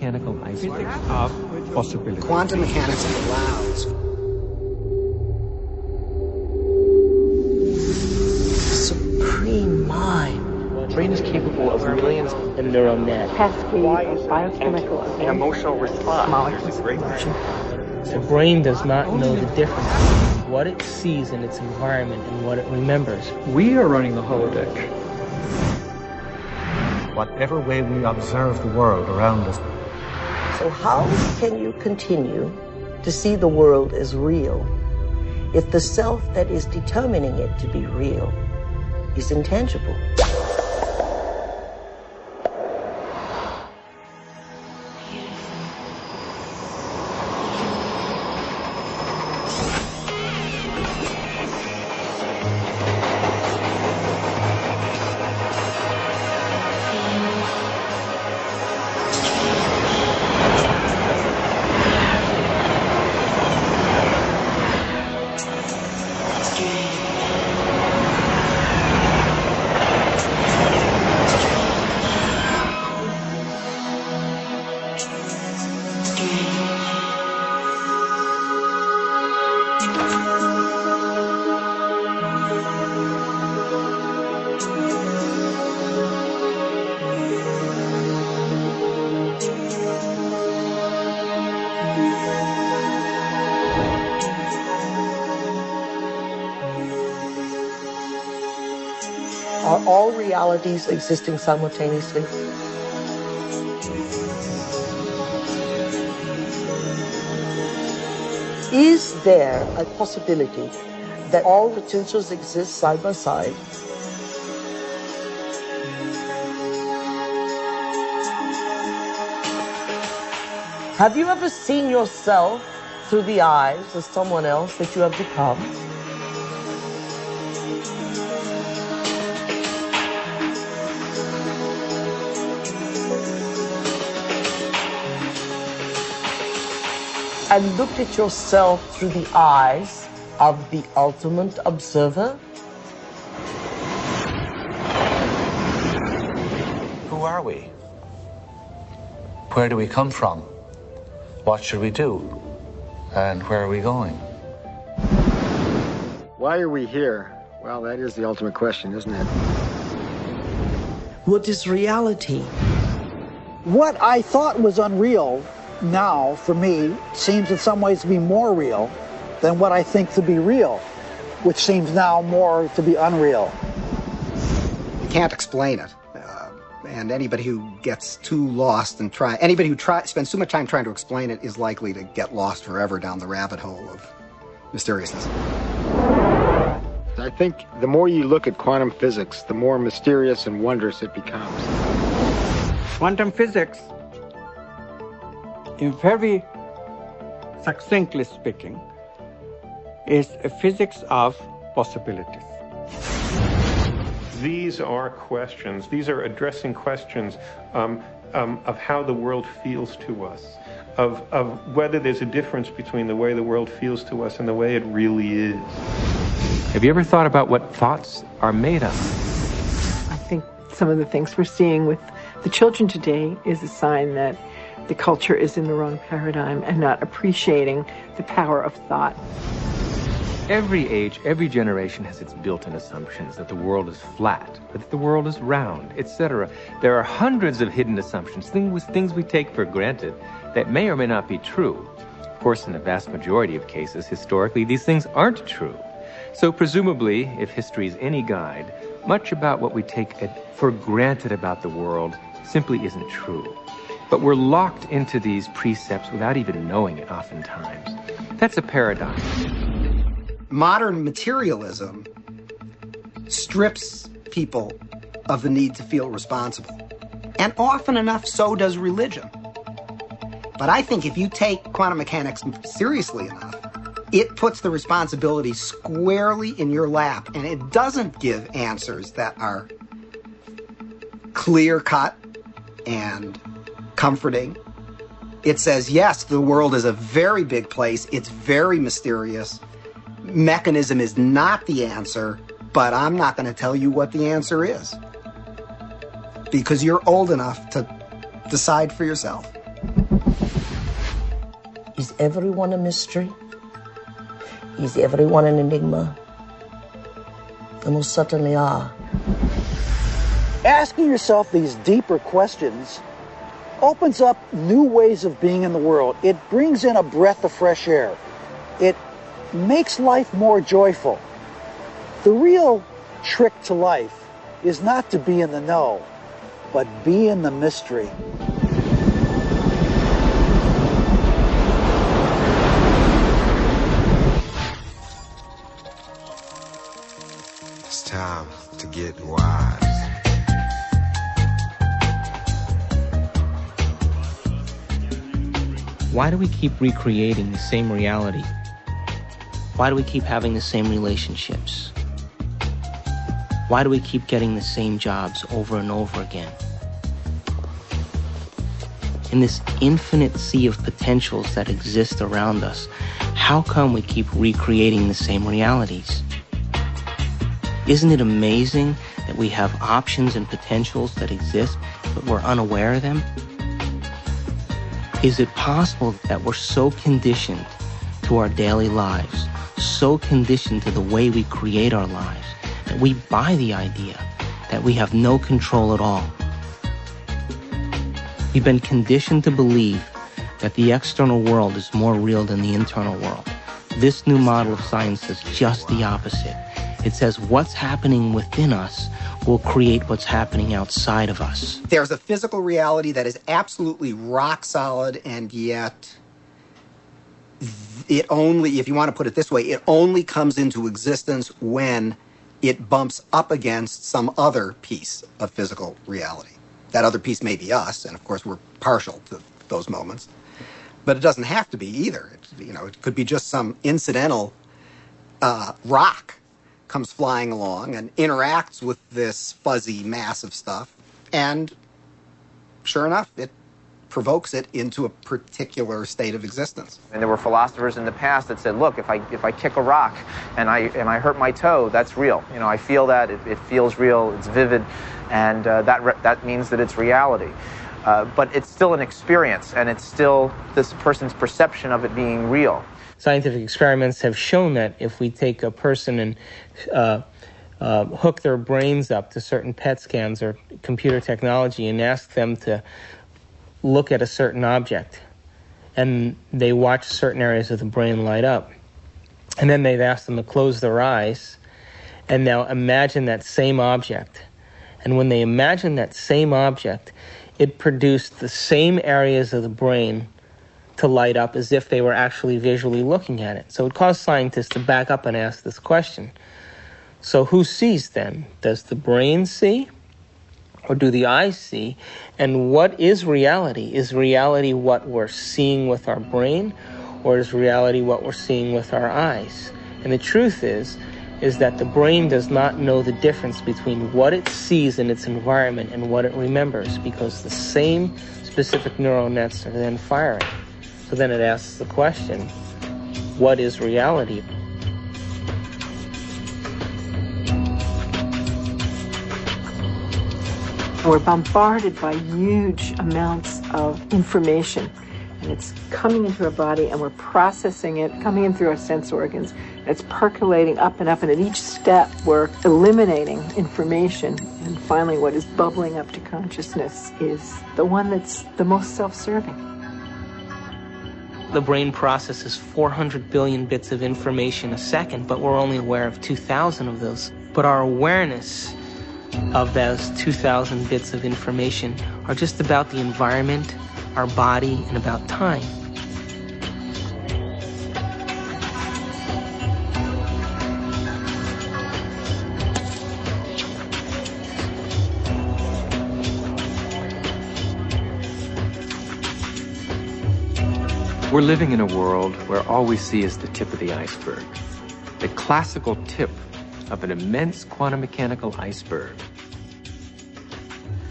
mechanical iceberg of possibility. Quantum mechanics allows supreme mind. The brain is capable of millions of neural nets. Cascade of biochemical An emotional response. molecules. The brain does not know the difference between what it sees in its environment and what it remembers. We are running the holodeck. Whatever way we observe the world around us. So how can you continue to see the world as real if the self that is determining it to be real is intangible? Are all realities existing simultaneously? Is there a possibility that all potentials exist side by side? Have you ever seen yourself through the eyes of someone else that you have become? And looked at yourself through the eyes of the ultimate observer? Who are we? Where do we come from? What should we do? And where are we going? Why are we here? Well, that is the ultimate question, isn't it? What is reality? What I thought was unreal now, for me, seems in some ways to be more real than what I think to be real, which seems now more to be unreal. You can't explain it. And anybody who gets too lost and anybody who spends too much time trying to explain it is likely to get lost forever down the rabbit hole of mysteriousness. I think the more you look at quantum physics, the more mysterious and wondrous it becomes. Quantum physics, in very succinctly speaking, is a physics of possibilities. These are questions. These are addressing questions of how the world feels to us, of whether there's a difference between the way the world feels to us and the way it really is. Have you ever thought about what thoughts are made of? I think some of the things we're seeing with the children today is a sign that the culture is in the wrong paradigm and not appreciating the power of thought. Every age, every generation has its built-in assumptions that the world is flat, or that the world is round, etc. There are hundreds of hidden assumptions, things we take for granted that may or may not be true. Of course, in the vast majority of cases, historically, these things aren't true. So presumably, if history is any guide, much about what we take for granted about the world simply isn't true. But we're locked into these precepts without even knowing it oftentimes. That's a paradox. Modern materialism strips people of the need to feel responsible. And often enough, so does religion. But I think if you take quantum mechanics seriously enough, it puts the responsibility squarely in your lap, and it doesn't give answers that are clear-cut and comforting. It says, yes, the world is a very big place. It's very mysterious. Mechanism is not the answer, but I'm not going to tell you what the answer is, because you're old enough to decide for yourself. Is everyone a mystery? Is everyone an enigma? They most certainly are. Asking yourself these deeper questions opens up new ways of being in the world. It brings in a breath of fresh air. It makes life more joyful. The real trick to life is not to be in the know, but be in the mystery. It's time to get wise. Why do we keep recreating the same reality? Why do we keep having the same relationships? Why do we keep getting the same jobs over and over again? In this infinite sea of potentials that exist around us, how come we keep recreating the same realities? Isn't it amazing that we have options and potentials that exist, but we're unaware of them? Is it possible that we're so conditioned to our daily lives, so conditioned to the way we create our lives, that we buy the idea that we have no control at all? We've been conditioned to believe that the external world is more real than the internal world. This new model of science says just the opposite. It says what's happening within us will create what's happening outside of us. There's a physical reality that is absolutely rock solid, and yet it only, if you want to put it this way, it only comes into existence when it bumps up against some other piece of physical reality. That other piece may be us, and of course we're partial to those moments. But it doesn't have to be either. It could be just some incidental rock comes flying along and interacts with this fuzzy mass of stuff, and sure enough, it provokes it into a particular state of existence. And there were philosophers in the past that said, look, if I kick a rock and I hurt my toe, that's real. I feel that, it feels real, it's vivid, and that means that it's reality. But it's still an experience, and it's still this person's perception of it being real. Scientific experiments have shown that if we take a person and hook their brains up to certain PET scans or computer technology and ask them to look at a certain object, and they watch certain areas of the brain light up, and then they've asked them to close their eyes and now imagine that same object. And when they imagine that same object, it produced the same areas of the brain to light up as if they were actually visually looking at it. So it caused scientists to back up and ask this question. So who sees then? Does the brain see? Or do the eyes see? And what is reality? Is reality what we're seeing with our brain? Or is reality what we're seeing with our eyes? And the truth is that the brain does not know the difference between what it sees in its environment and what it remembers, because the same specific neural nets are then firing. So then it asks the question, what is reality? We're bombarded by huge amounts of information, and it's coming into our body, and we're processing it, coming in through our sense organs, and it's percolating up, and at each step we're eliminating information, and finally what is bubbling up to consciousness is the one that's the most self-serving. The brain processes 400 billion bits of information a second, but we're only aware of 2,000 of those. But our awareness of those 2,000 bits of information are just about the environment, our body, and about time. We're living in a world where all we see is the tip of the iceberg. The classical tip of an immense quantum mechanical iceberg.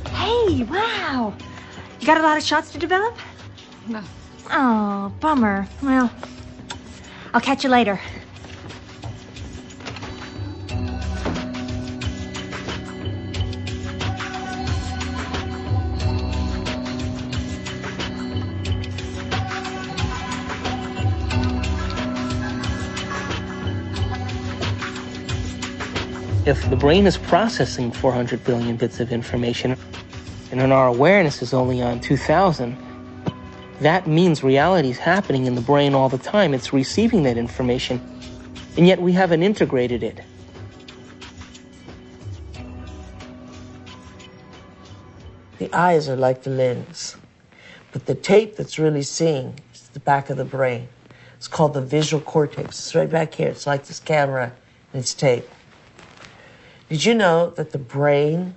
Hey, wow! You got a lot of shots to develop? No. Oh, bummer. Well, I'll catch you later. If the brain is processing 400 billion bits of information, and then our awareness is only on 2,000, that means reality is happening in the brain all the time. It's receiving that information, and yet we haven't integrated it. The eyes are like the lens, but the tape that's really seeing is the back of the brain. It's called the visual cortex. It's right back here. It's like this camera and it's tape. Did you know that the brain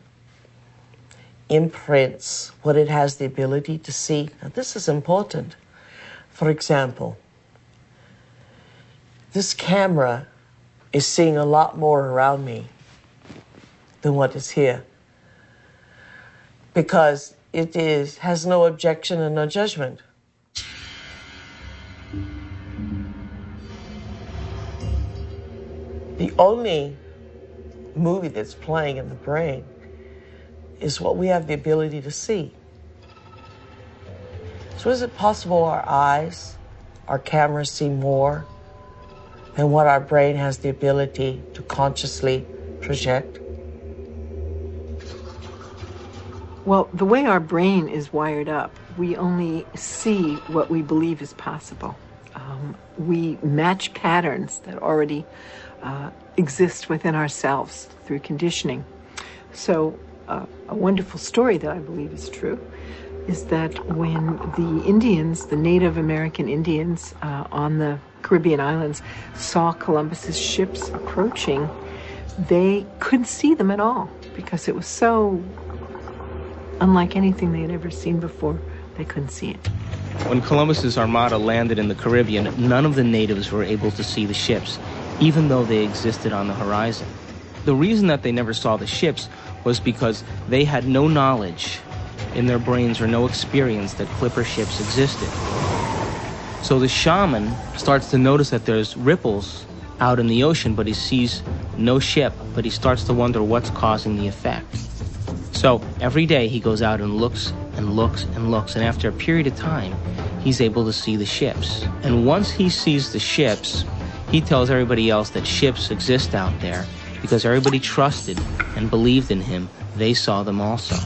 imprints what it has the ability to see? Now, this is important. For example, this camera is seeing a lot more around me than what is here, because it has no objection and no judgment. The only movie that's playing in the brain is what we have the ability to see. So is it possible our eyes, our cameras see more than what our brain has the ability to consciously project? Well, the way our brain is wired up, we only see what we believe is possible. We match patterns that already exist within ourselves through conditioning. So a wonderful story that I believe is true is that when the Indians, the Native American Indians on the Caribbean islands, saw Columbus's ships approaching, they couldn't see them at all because it was so unlike anything they had ever seen before. They couldn't see it. When Columbus's armada landed in the Caribbean, none of the natives were able to see the ships, even though they existed on the horizon. The reason that they never saw the ships was because they had no knowledge in their brains or no experience that clipper ships existed. So the shaman starts to notice that there's ripples out in the ocean, but he sees no ship, but he starts to wonder what's causing the effect. So every day he goes out and looks and looks and looks, and after a period of time, he's able to see the ships. And once he sees the ships, he tells everybody else that ships exist out there because everybody trusted and believed in him. They saw them also.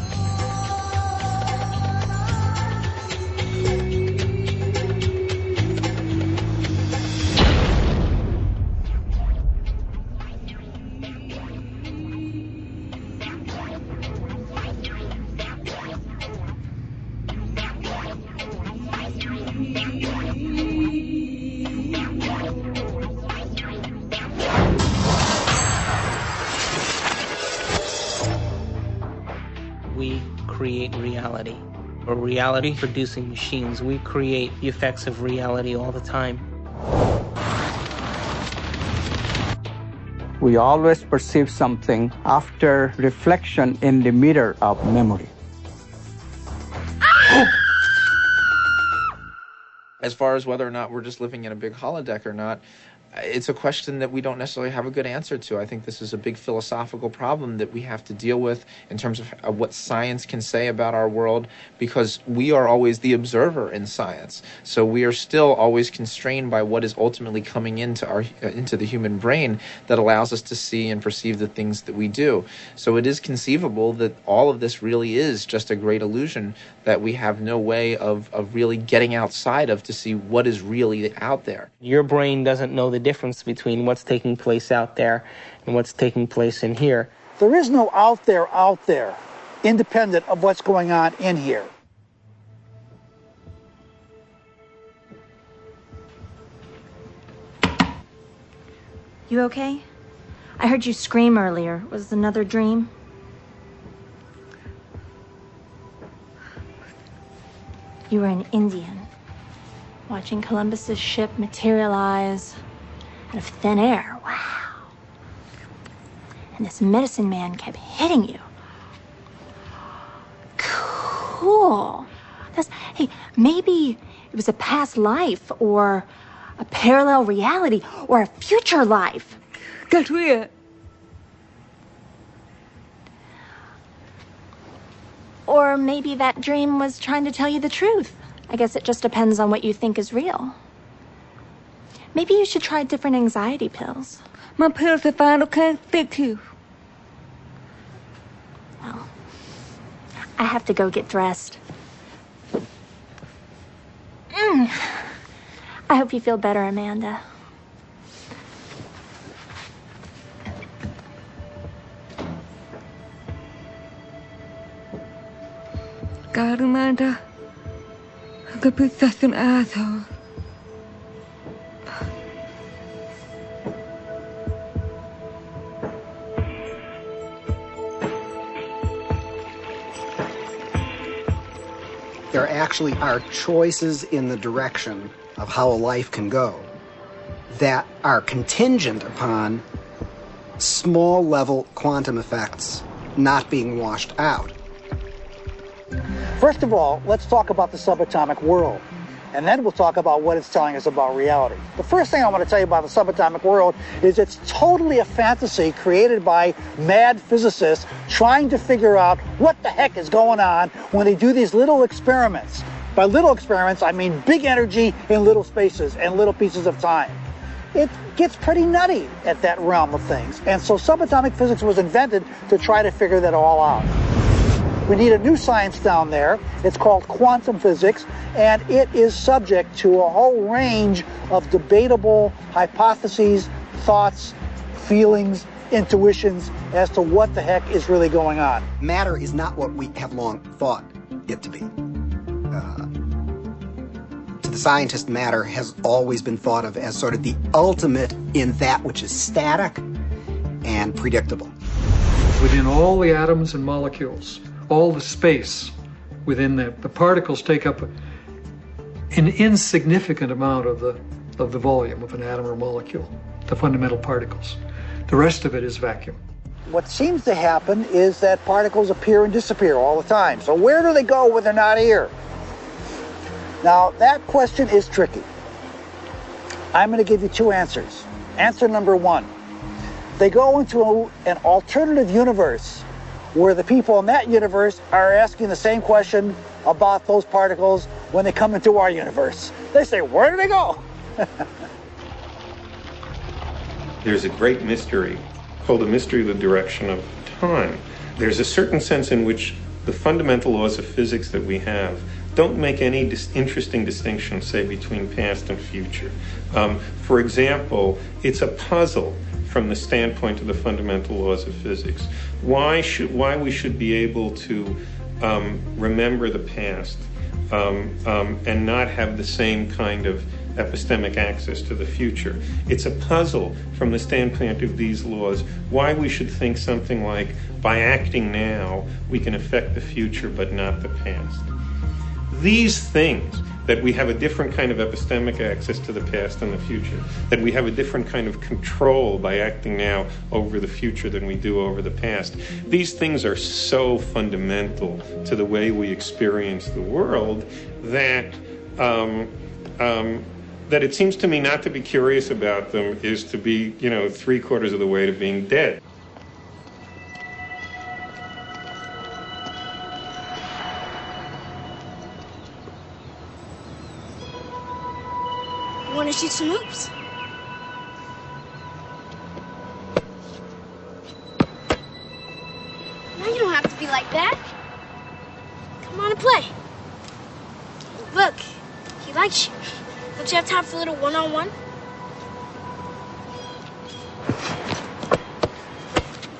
We create reality. We're reality-producing machines. We create the effects of reality all the time. We always perceive something after reflection in the mirror of memory. As far as whether or not we're just living in a big holodeck or not, it's a question that we don't necessarily have a good answer to. I think this is a big philosophical problem that we have to deal with in terms of what science can say about our world, because we are always the observer in science. So we are still always constrained by what is ultimately coming into the human brain that allows us to see and perceive the things that we do. So it is conceivable that all of this really is just a great illusion that we have no way of really getting outside of to see what is really out there. Your brain doesn't know the difference between what's taking place out there and what's taking place in here. There is no out there, independent of what's going on in here. You okay? I heard you scream earlier. Was it another dream? You were an Indian, watching Columbus's ship materialize out of thin air. Wow. And this medicine man kept hitting you. Cool. Hey, maybe it was a past life or a parallel reality or a future life. That's weird. Or maybe that dream was trying to tell you the truth. I guess it just depends on what you think is real. Maybe you should try different anxiety pills. My pills are fine, okay? Thank you. Well, I have to go get dressed. I hope you feel better, Amanda. God, Amanda. I could be such an asshole. There actually are choices in the direction of how a life can go that are contingent upon small level quantum effects not being washed out. First of all, let's talk about the subatomic world, and then we'll talk about what it's telling us about reality. The first thing I want to tell you about the subatomic world is it's totally a fantasy created by mad physicists trying to figure out what the heck is going on when they do these little experiments. By little experiments, I mean big energy in little spaces and little pieces of time. It gets pretty nutty at that realm of things. And so subatomic physics was invented to try to figure that all out. We need a new science down there. It's called quantum physics, and it is subject to a whole range of debatable hypotheses, thoughts, feelings, intuitions as to what the heck is really going on. Matter is not what we have long thought it to be. To the scientist, matter has always been thought of as sort of the ultimate in that which is static and predictable. Within all the atoms and molecules, all the space within that, the particles take up an insignificant amount of the volume of an atom or molecule, the fundamental particles. The rest of it is vacuum. What seems to happen is that particles appear and disappear all the time. So where do they go when they're not here? Now, that question is tricky. I'm going to give you two answers. Answer number one, they go into an alternative universe where the people in that universe are asking the same question about those particles when they come into our universe. They say, where do they go? There's a great mystery called the mystery of the direction of time. There's a certain sense in which the fundamental laws of physics that we have don't make any interesting distinction, say, between past and future. For example, it's a puzzle from the standpoint of the fundamental laws of physics. Why we should be able to remember the past and not have the same kind of epistemic access to the future. It's a puzzle from the standpoint of these laws why we should think something like, by acting now, we can affect the future but not the past. These things, that we have a different kind of epistemic access to the past and the future, that we have a different kind of control by acting now over the future than we do over the past, these things are so fundamental to the way we experience the world that that it seems to me not to be curious about them is to be, 3/4 of the way to being dead. Want to shoot some hoops? Now you don't have to be like that. Come on and play. Look, he likes you. Don't you have time for a little one-on-one?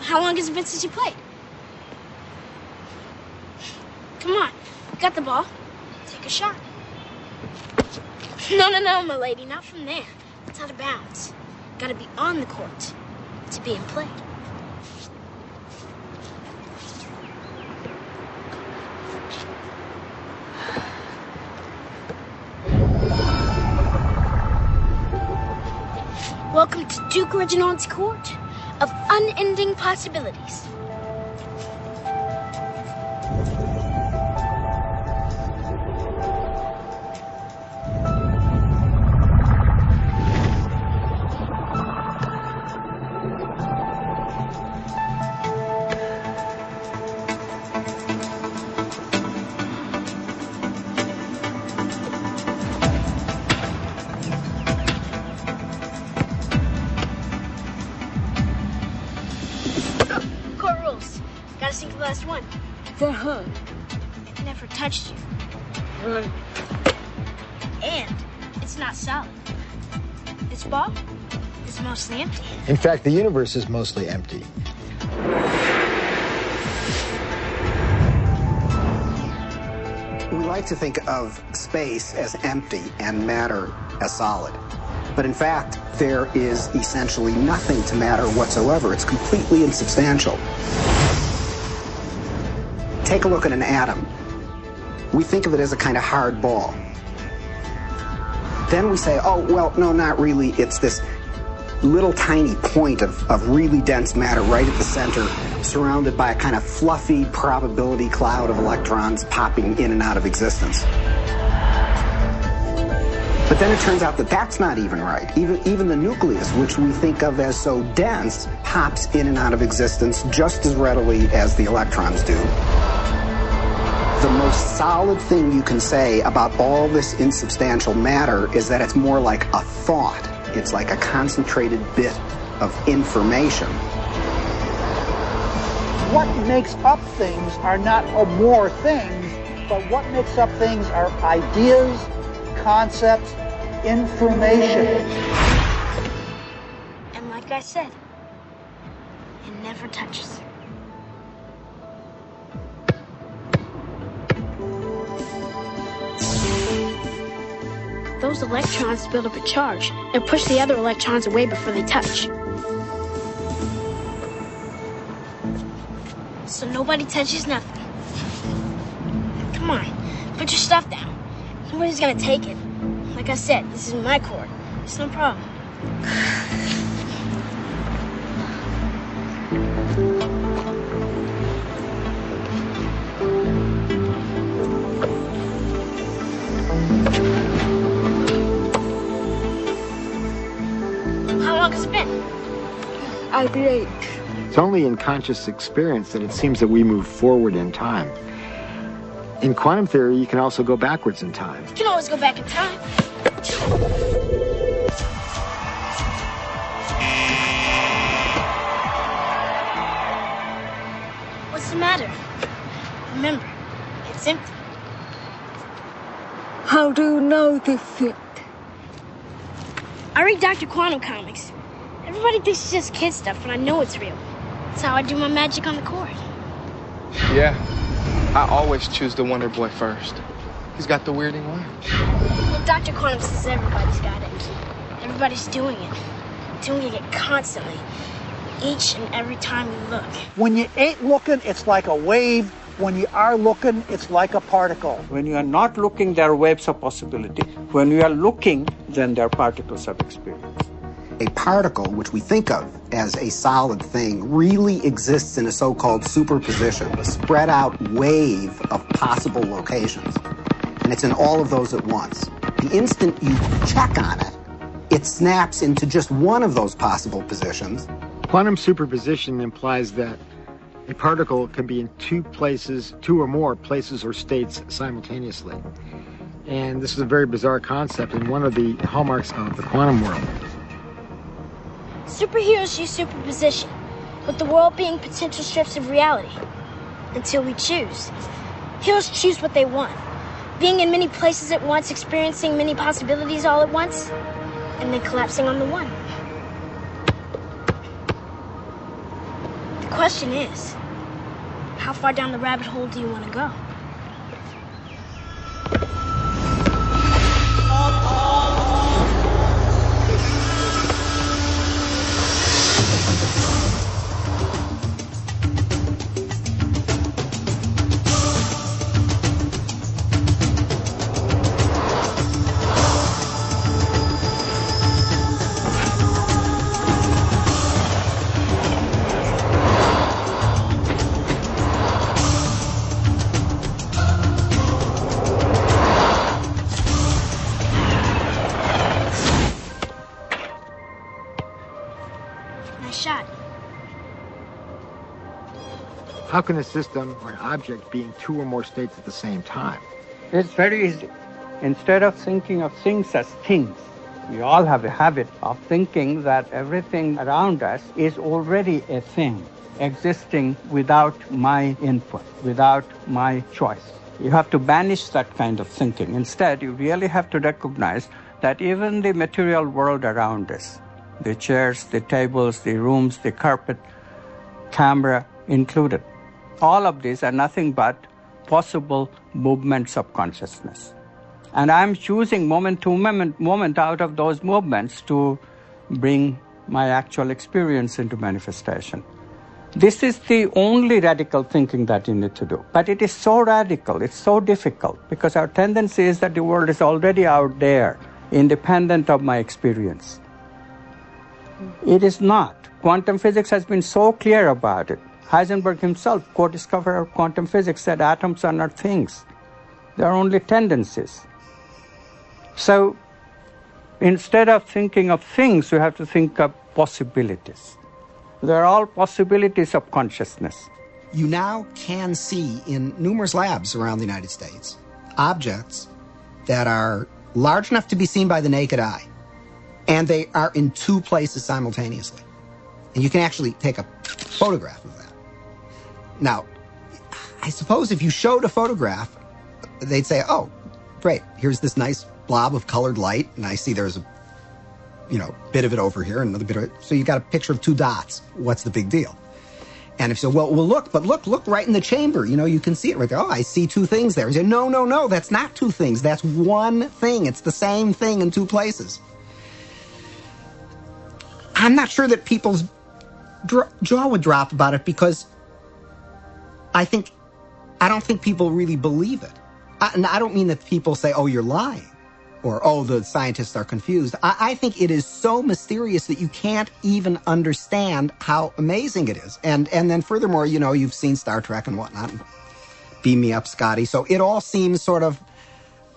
How long has it been since you played? Come on, you got the ball. Take a shot. No, my lady, not from there. It's out of bounds. Gotta be on the court to be in play. Welcome to Duke Reginald's court of unending possibilities. Gotta sink the last one. The hug. It never touched you. Right. And it's not solid. This ball is mostly empty. In fact, the universe is mostly empty. We like to think of space as empty and matter as solid. But in fact, there is essentially nothing to matter whatsoever. It's completely insubstantial. Take a look at an atom. We think of it as a kind of hard ball. Then we say, oh, well, no, not really. It's this little tiny point of really dense matter right at the center, surrounded by a kind of fluffy probability cloud of electrons popping in and out of existence. But then it turns out that that's not even right. Even the nucleus, which we think of as so dense, pops in and out of existence just as readily as the electrons do. The most solid thing you can say about all this insubstantial matter is that it's more like a thought. It's like a concentrated bit of information. What makes up things are not more things, but what makes up things are ideas, concepts, information. And like I said, it never touches. Those electrons build up a charge and push the other electrons away before they touch. So nobody touches nothing. Come on, put your stuff down. Nobody's gonna take it. Like I said, this is my court. It's no problem. How long has it been? I'll be late. It's only in conscious experience that it seems that we move forward in time. In quantum theory, you can also go backwards in time. You can always go back in time. What's the matter? Remember, it's empty. How do you know this shit? I read Dr. Quantum comics. Everybody thinks it's just kid stuff, but I know it's real. That's how I do my magic on the court. Yeah, I always choose the Wonder Boy first. He's got the weirding way. Well, Dr. Quantum says everybody's got it. Everybody's doing it constantly. Each and every time you look. When you ain't looking, it's like a wave. When you are looking, it's like a particle. When you are not looking, there are waves of possibility. When you are looking, then there are particles of experience. A particle, which we think of as a solid thing, really exists in a so-called superposition, a spread out wave of possible locations. And it's in all of those at once. The instant you check on it, it snaps into just one of those possible positions. Quantum superposition implies that a particle can be in two or more places or states simultaneously. And this is a very bizarre concept and one of the hallmarks of the quantum world. Superheroes use superposition, with the world being potential strips of reality. Until we choose. Heroes choose what they want. Being in many places at once, experiencing many possibilities all at once, and then collapsing on the one. The question is, how far down the rabbit hole do you want to go? How can a system or an object be in two or more states at the same time? It's very easy. Instead of thinking of things as things, We all have a habit of thinking that everything around us is already a thing, existing without my input, without my choice. You have to banish that kind of thinking. Instead, you really have to recognize that even the material world around us, the chairs, the tables, the rooms, the carpet, camera included, all of these are nothing but possible movements of consciousness. And I'm choosing moment to moment out of those movements to bring my actual experience into manifestation. This is the only radical thinking that you need to do. But it is so radical, it's so difficult, because our tendency is that the world is already out there, independent of my experience. It is not. Quantum physics has been so clear about it. Heisenberg himself, co-discoverer of quantum physics, said atoms are not things. They are only tendencies. So instead of thinking of things, you have to think of possibilities. They're all possibilities of consciousness. You now can see in numerous labs around the United States objects that are large enough to be seen by the naked eye, and they are in two places simultaneously. And you can actually take a photograph of that. Now, I suppose if you showed a photograph, they'd say, oh, great, here's this nice blob of colored light, and I see there's a bit of it over here, and another bit of it. So you got a picture of two dots. What's the big deal? And if so, well, look right in the chamber. You can see it right there. Oh, I see two things there. You say, no, that's not two things. That's one thing. It's the same thing in two places. I'm not sure that people's jaw would drop about it, because I don't think people really believe it. And I don't mean that people say, oh, you're lying, or, oh, the scientists are confused. I think it is so mysterious that you can't even understand how amazing it is. And then furthermore, you've seen Star Trek and whatnot. Beam me up, Scotty. So it all seems sort of,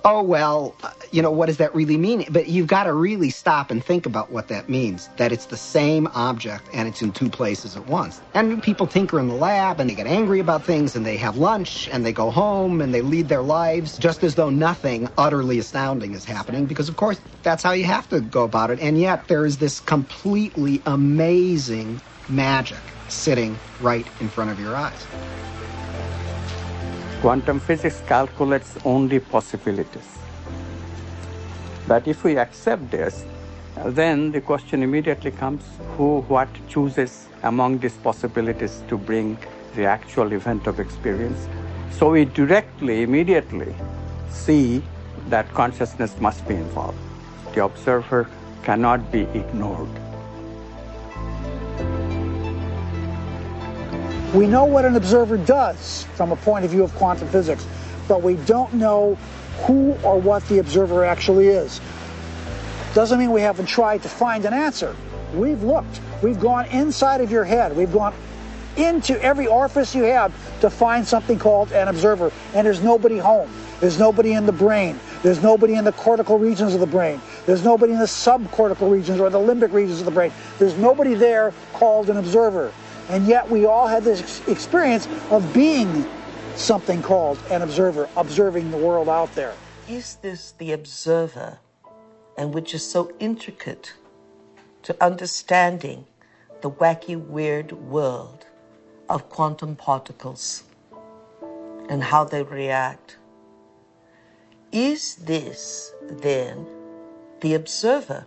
oh, well, what does that really mean? But you've got to really stop and think about what that means, that it's the same object and it's in two places at once. And people tinker in the lab and they get angry about things and they have lunch and they go home and they lead their lives just as though nothing utterly astounding is happening, because, of course, that's how you have to go about it. And yet there is this completely amazing magic sitting right in front of your eyes. Quantum physics calculates only possibilities. But if we accept this, then the question immediately comes, what chooses among these possibilities to bring the actual event of experience? So we immediately see that consciousness must be involved. The observer cannot be ignored. We know what an observer does from a point of view of quantum physics, but we don't know who or what the observer actually is. Doesn't mean we haven't tried to find an answer. We've looked. We've gone inside of your head. We've gone into every orifice you have to find something called an observer, and there's nobody home. There's nobody in the brain. There's nobody in the cortical regions of the brain. There's nobody in the subcortical regions or the limbic regions of the brain. There's nobody there called an observer. And yet we all had this experience of being something called an observer, observing the world out there. Is this the observer, and which is so intricate to understanding the wacky, weird world of quantum particles and how they react? Is this, then, the observer?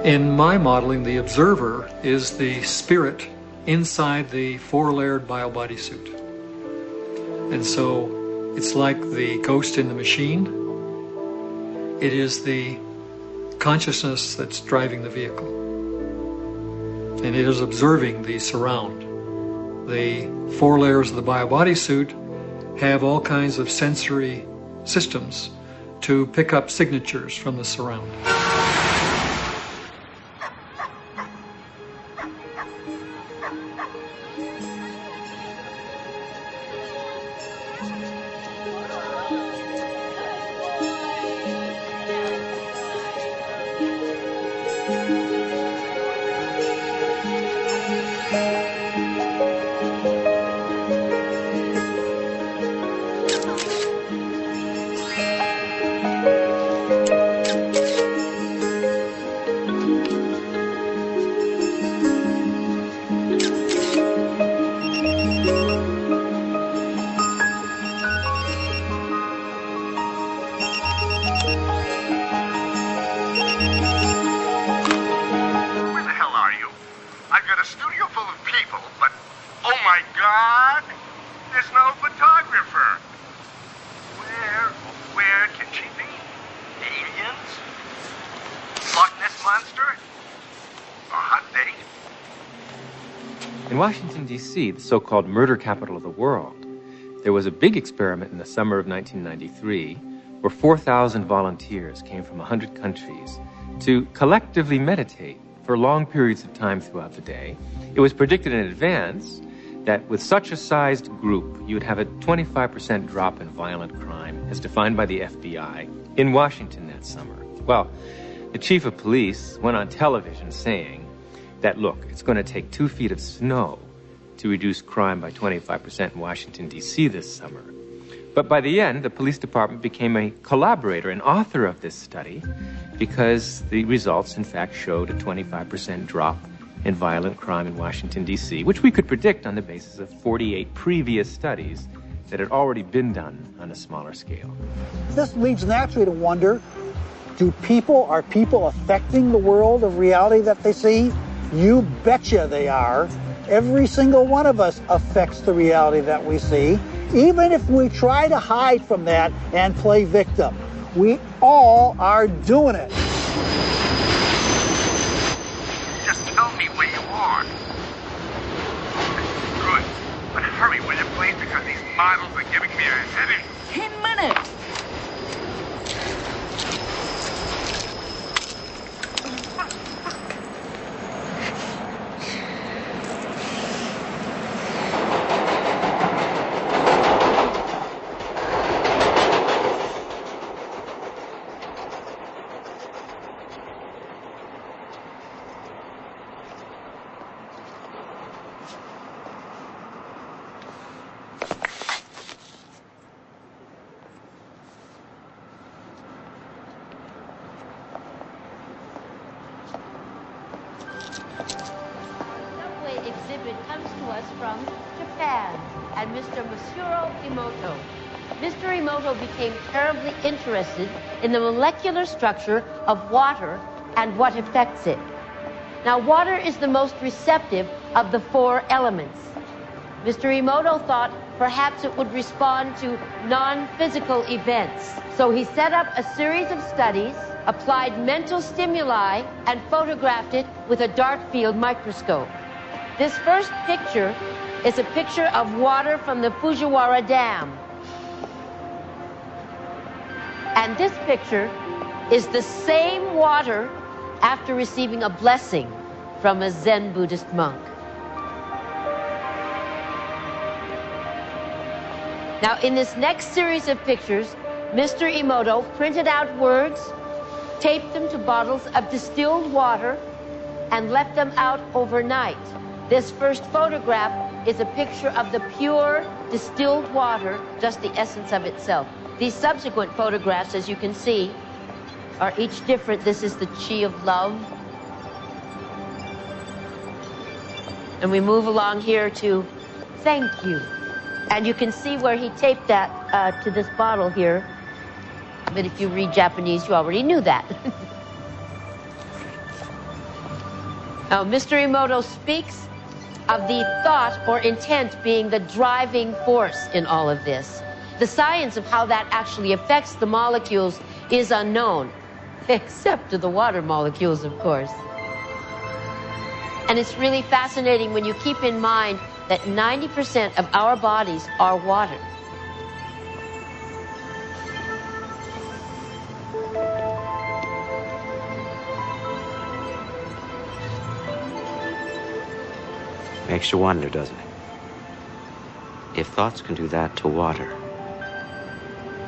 In my modeling, the observer is the spirit inside the four-layered bio-body suit. And so it's like the ghost in the machine. It is the consciousness that's driving the vehicle. And it is observing the surround. The four layers of the bio-body suit have all kinds of sensory systems to pick up signatures from the surround. In Washington, D.C., the so-called murder capital of the world, there was a big experiment in the summer of 1993 where 4,000 volunteers came from 100 countries to collectively meditate for long periods of time throughout the day. It was predicted in advance that with such a sized group, you would have a 25% drop in violent crime, as defined by the FBI, in Washington that summer. Well, the chief of police went on television saying that, look, it's going to take 2 feet of snow to reduce crime by 25% in Washington, D.C. this summer. But by the end, the police department became a collaborator and author of this study because the results, in fact, showed a 25% drop in violent crime in Washington, D.C., which we could predict on the basis of 48 previous studies that had already been done on a smaller scale. This leads naturally to wonder, are people affecting the world of reality that they see? You betcha they are. Every single one of us affects the reality that we see, even if we try to hide from that and play victim. We all are doing it. Just tell me where you are. Good. But hurry, will you please, because these models are giving me a headache. 10 minutes. exhibit comes to us from Japan and Mr. Masuro Emoto. Mr. Emoto became terribly interested in the molecular structure of water and what affects it. Now, water is the most receptive of the four elements. Mr. Emoto thought perhaps it would respond to non-physical events. So he set up a series of studies, applied mental stimuli, and photographed it with a dark field microscope. This first picture is a picture of water from the Fujiwara Dam. And this picture is the same water after receiving a blessing from a Zen Buddhist monk. Now, in this next series of pictures, Mr. Emoto printed out words, taped them to bottles of distilled water, and left them out overnight. This first photograph is a picture of the pure distilled water, just the essence of itself. These subsequent photographs, as you can see, are each different. This is the chi of love. And we move along here to thank you. And you can see where he taped that to this bottle here. But if you read Japanese, you already knew that. Now, Mr. Emoto speaks of the thought or intent being the driving force in all of this. The science of how that actually affects the molecules is unknown, except to the water molecules, of course. And it's really fascinating when you keep in mind that 90% of our bodies are water. Makes you wonder, doesn't it? If thoughts can do that to water,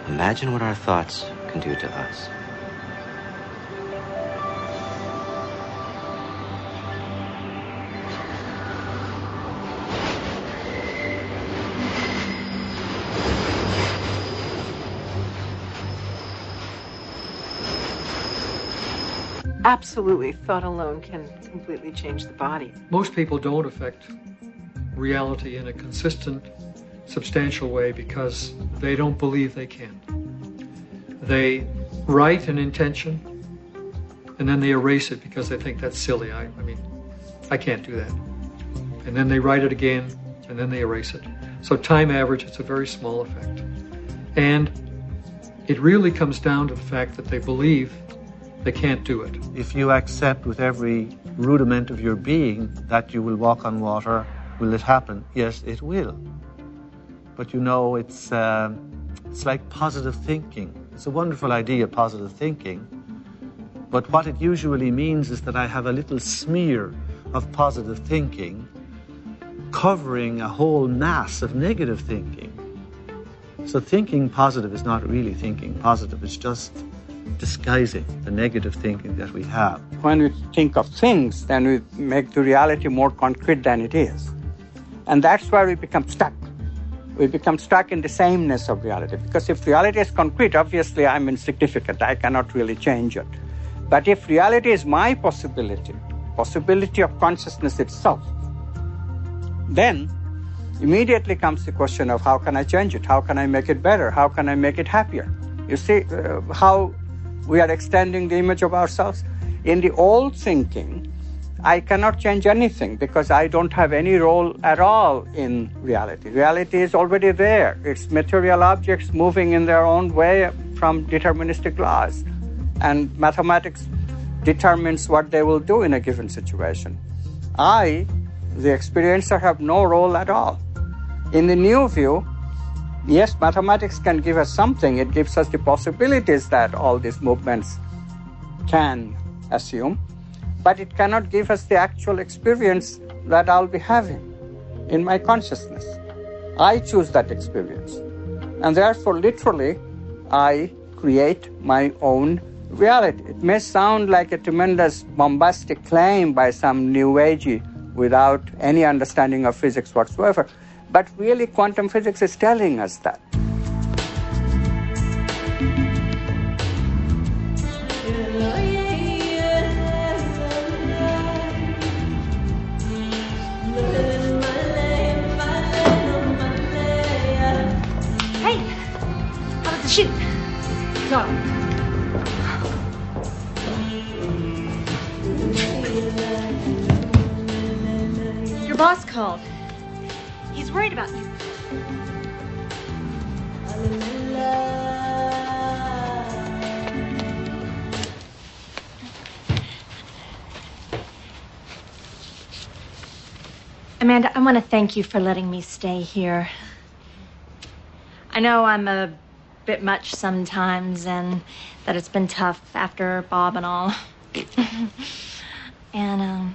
imagine what our thoughts can do to us. Absolutely, thought alone can completely change the body. Most people don't affect reality in a consistent, substantial way because they don't believe they can. They write an intention, and then they erase it because they think that's silly. I mean, I can't do that. And then they write it again, and then they erase it. So time average, it's a very small effect. And it really comes down to the fact that they believe they can't do it. If you accept with every rudiment of your being that you will walk on water Will it happen? Yes, it will. But you know, it's like positive thinking. It's a wonderful idea, positive thinking. But what it usually means is that I have a little smear of positive thinking covering a whole mass of negative thinking. So thinking positive is not really thinking positive. It's just disguising the negative thinking that we have. When we think of things, then we make the reality more concrete than it is. And that's where we become stuck. We become stuck in the sameness of reality. Because if reality is concrete, obviously I'm insignificant. I cannot really change it. But if reality is my possibility of consciousness itself, then immediately comes the question of how can I change it? How can I make it better? How can I make it happier? You see how we are extending the image of ourselves? In the old thinking, I cannot change anything because I don't have any role at all in reality. Reality is already there. It's material objects moving in their own way from deterministic laws. And mathematics determines what they will do in a given situation. I, the experiencer, have no role at all. In the new view, yes, mathematics can give us something. It gives us the possibilities that all these movements can assume, but it cannot give us the actual experience that I'll be having in my consciousness. I choose that experience. And therefore, literally, I create my own reality. It may sound like a tremendous bombastic claim by some new agey without any understanding of physics whatsoever, but really quantum physics is telling us that. Hey, how was the shoot? Go. Your boss called. He's worried about you. Amanda, I want to thank you for letting me stay here. I know I'm a bit much sometimes and that it's been tough after Bob and all. And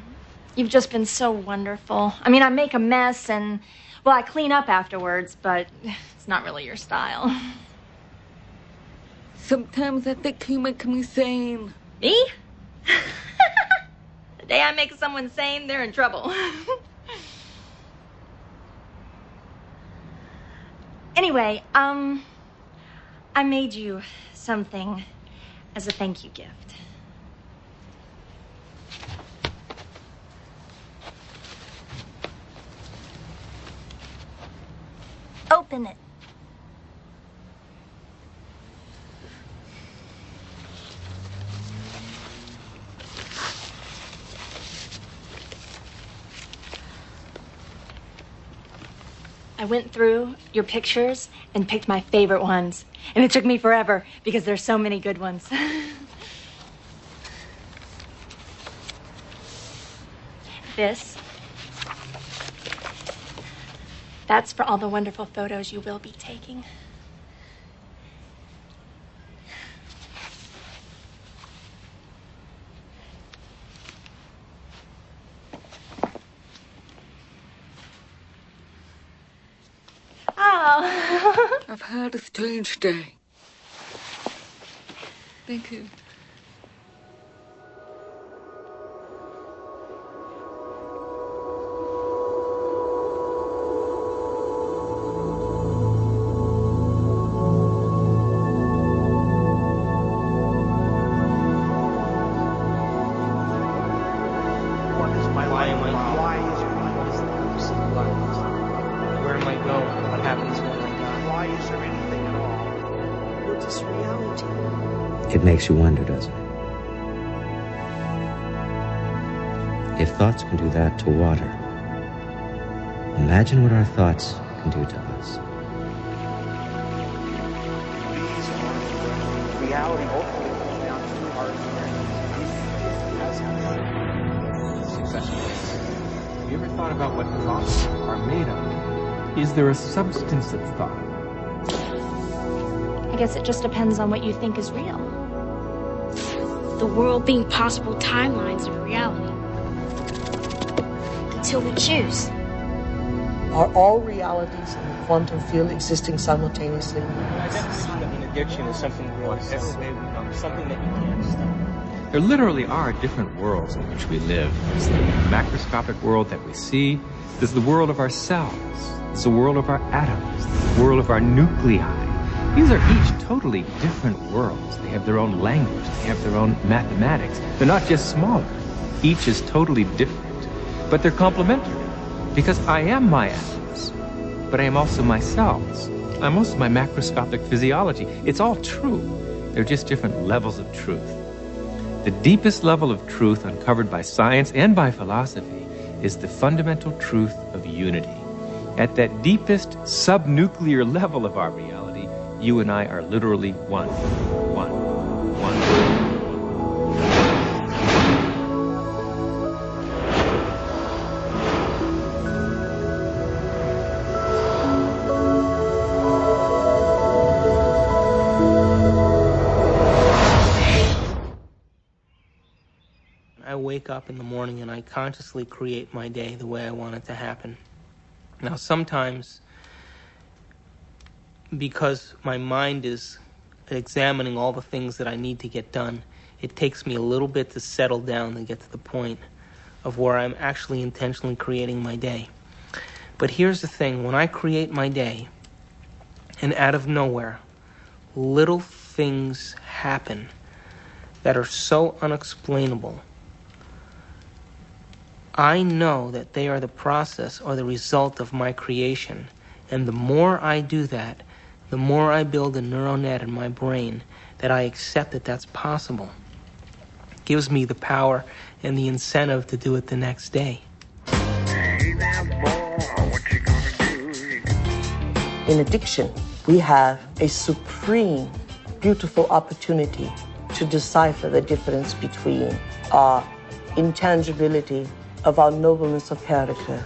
you've just been so wonderful. I mean, I make a mess and, well, I clean up afterwards, but it's not really your style. Sometimes I think you make me sane. Me? The day I make someone sane, they're in trouble. Anyway, I made you something as a thank you gift. Open it. I went through your pictures and picked my favorite ones. And it took me forever because there's so many good ones. That's for all the wonderful photos you will be taking. Oh. I've had a strange day. Thank you. It makes you wonder, doesn't it? If thoughts can do that to water, imagine what our thoughts can do to us. Reality ultimately comes down to our experience. ever thought about what thoughts are made of? Is there a substance of thought? I guess it just depends on what you think is real. The world being possible timelines of reality. Until we choose. Are all realities in the quantum field existing simultaneously? I never see that an addiction is something gross, something that you can't stop. There literally are different worlds in which we live. There's the macroscopic world that we see. There's the world of our cells. There's the world of our atoms. The world of our nuclei. These are each totally different worlds. They have their own language. They have their own mathematics. They're not just smaller. Each is totally different. But they're complementary. Because I am my atoms. But I am also my cells. I'm also my macroscopic physiology. It's all true. They're just different levels of truth. The deepest level of truth uncovered by science and by philosophy is the fundamental truth of unity. At that deepest subnuclear level of our reality, you and I are literally one. I wake up in the morning and I consciously create my day the way I want it to happen. Now, sometimes, because my mind is examining all the things that I need to get done, it takes me a little bit to settle down and get to the point of where I'm actually intentionally creating my day. But here's the thing, when I create my day, and out of nowhere, little things happen that are so unexplainable, I know that they are the process or the result of my creation. And the more I do that, the more I build a neural net in my brain that I accept that that's possible. It gives me the power and the incentive to do it the next day. In addiction, we have a supreme, beautiful opportunity to decipher the difference between our intangibility of our nobleness of character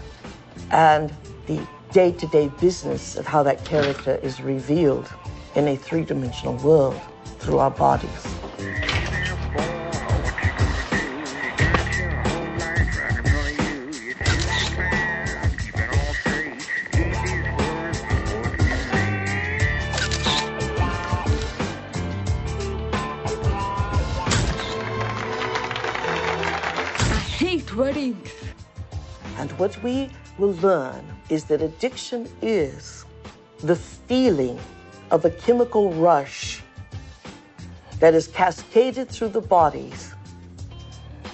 and the day-to-day business of how that character is revealed in a three-dimensional world through our bodies. Weddings. And what we will learn is that addiction is the feeling of a chemical rush that is cascaded through the bodies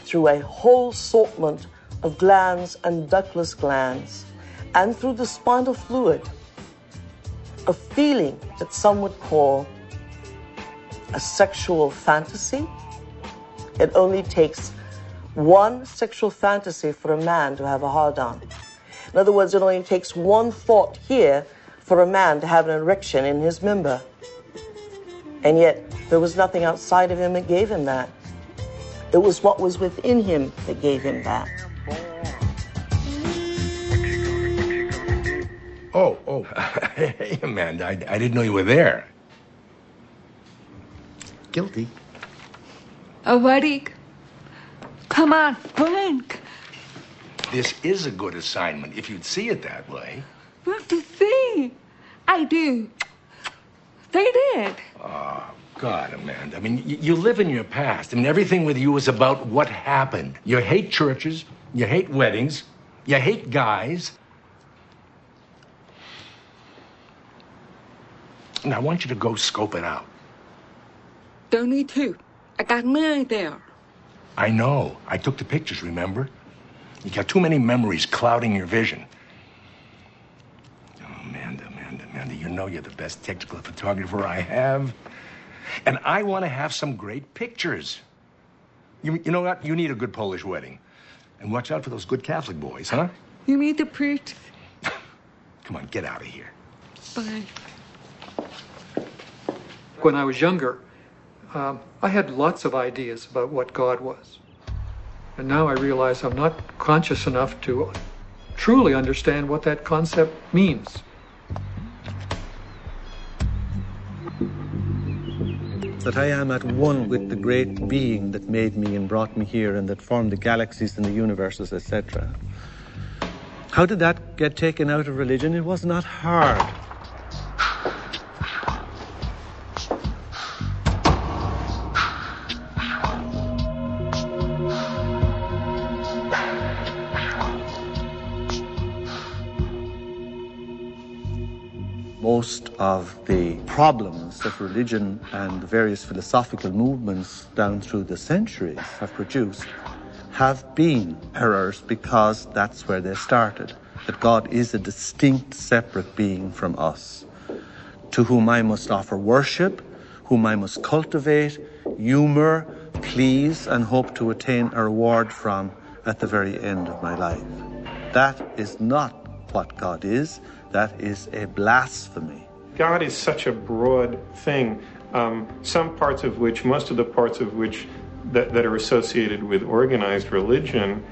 through a whole assortment of glands and ductless glands and through the spinal fluid, a feeling that some would call a sexual fantasy. It only takes one sexual fantasy for a man to have a hard-on. In other words, it only takes one thought here for a man to have an erection in his member. And yet, there was nothing outside of him that gave him that. It was what was within him that gave him that. Oh. Hey, Amanda, I didn't know you were there. Guilty. A wedding. Come on, blink. This is a good assignment, if you'd see it that way. What to see? I do. They did. Oh, God, Amanda. I mean, you live in your past. I mean, everything with you is about what happened. You hate churches. You hate weddings. You hate guys. And I want you to go scope it out. Don't need to. I got mine there. I know. I took the pictures, remember? You got too many memories clouding your vision. Oh, Amanda, you know you're the best technical photographer I have. And I want to have some great pictures. You know what? You need a good Polish wedding. And watch out for those good Catholic boys, huh? You need the priest. Come on, get out of here. Bye. When I was younger, I had lots of ideas about what God was. And now I realize I'm not conscious enough to truly understand what that concept means. That I am at one with the great being that made me and brought me here and that formed the galaxies and the universes, etc. How did that get taken out of religion? It was not hard. Most of the problems that religion and the various philosophical movements down through the centuries have produced have been errors because that's where they started. That God is a distinct, separate being from us, to whom I must offer worship, whom I must cultivate, humor, please, and hope to attain a reward from at the very end of my life. That is not what God is. That is a blasphemy. God is such a broad thing, some parts of which, most of the parts of which that are associated with organized religion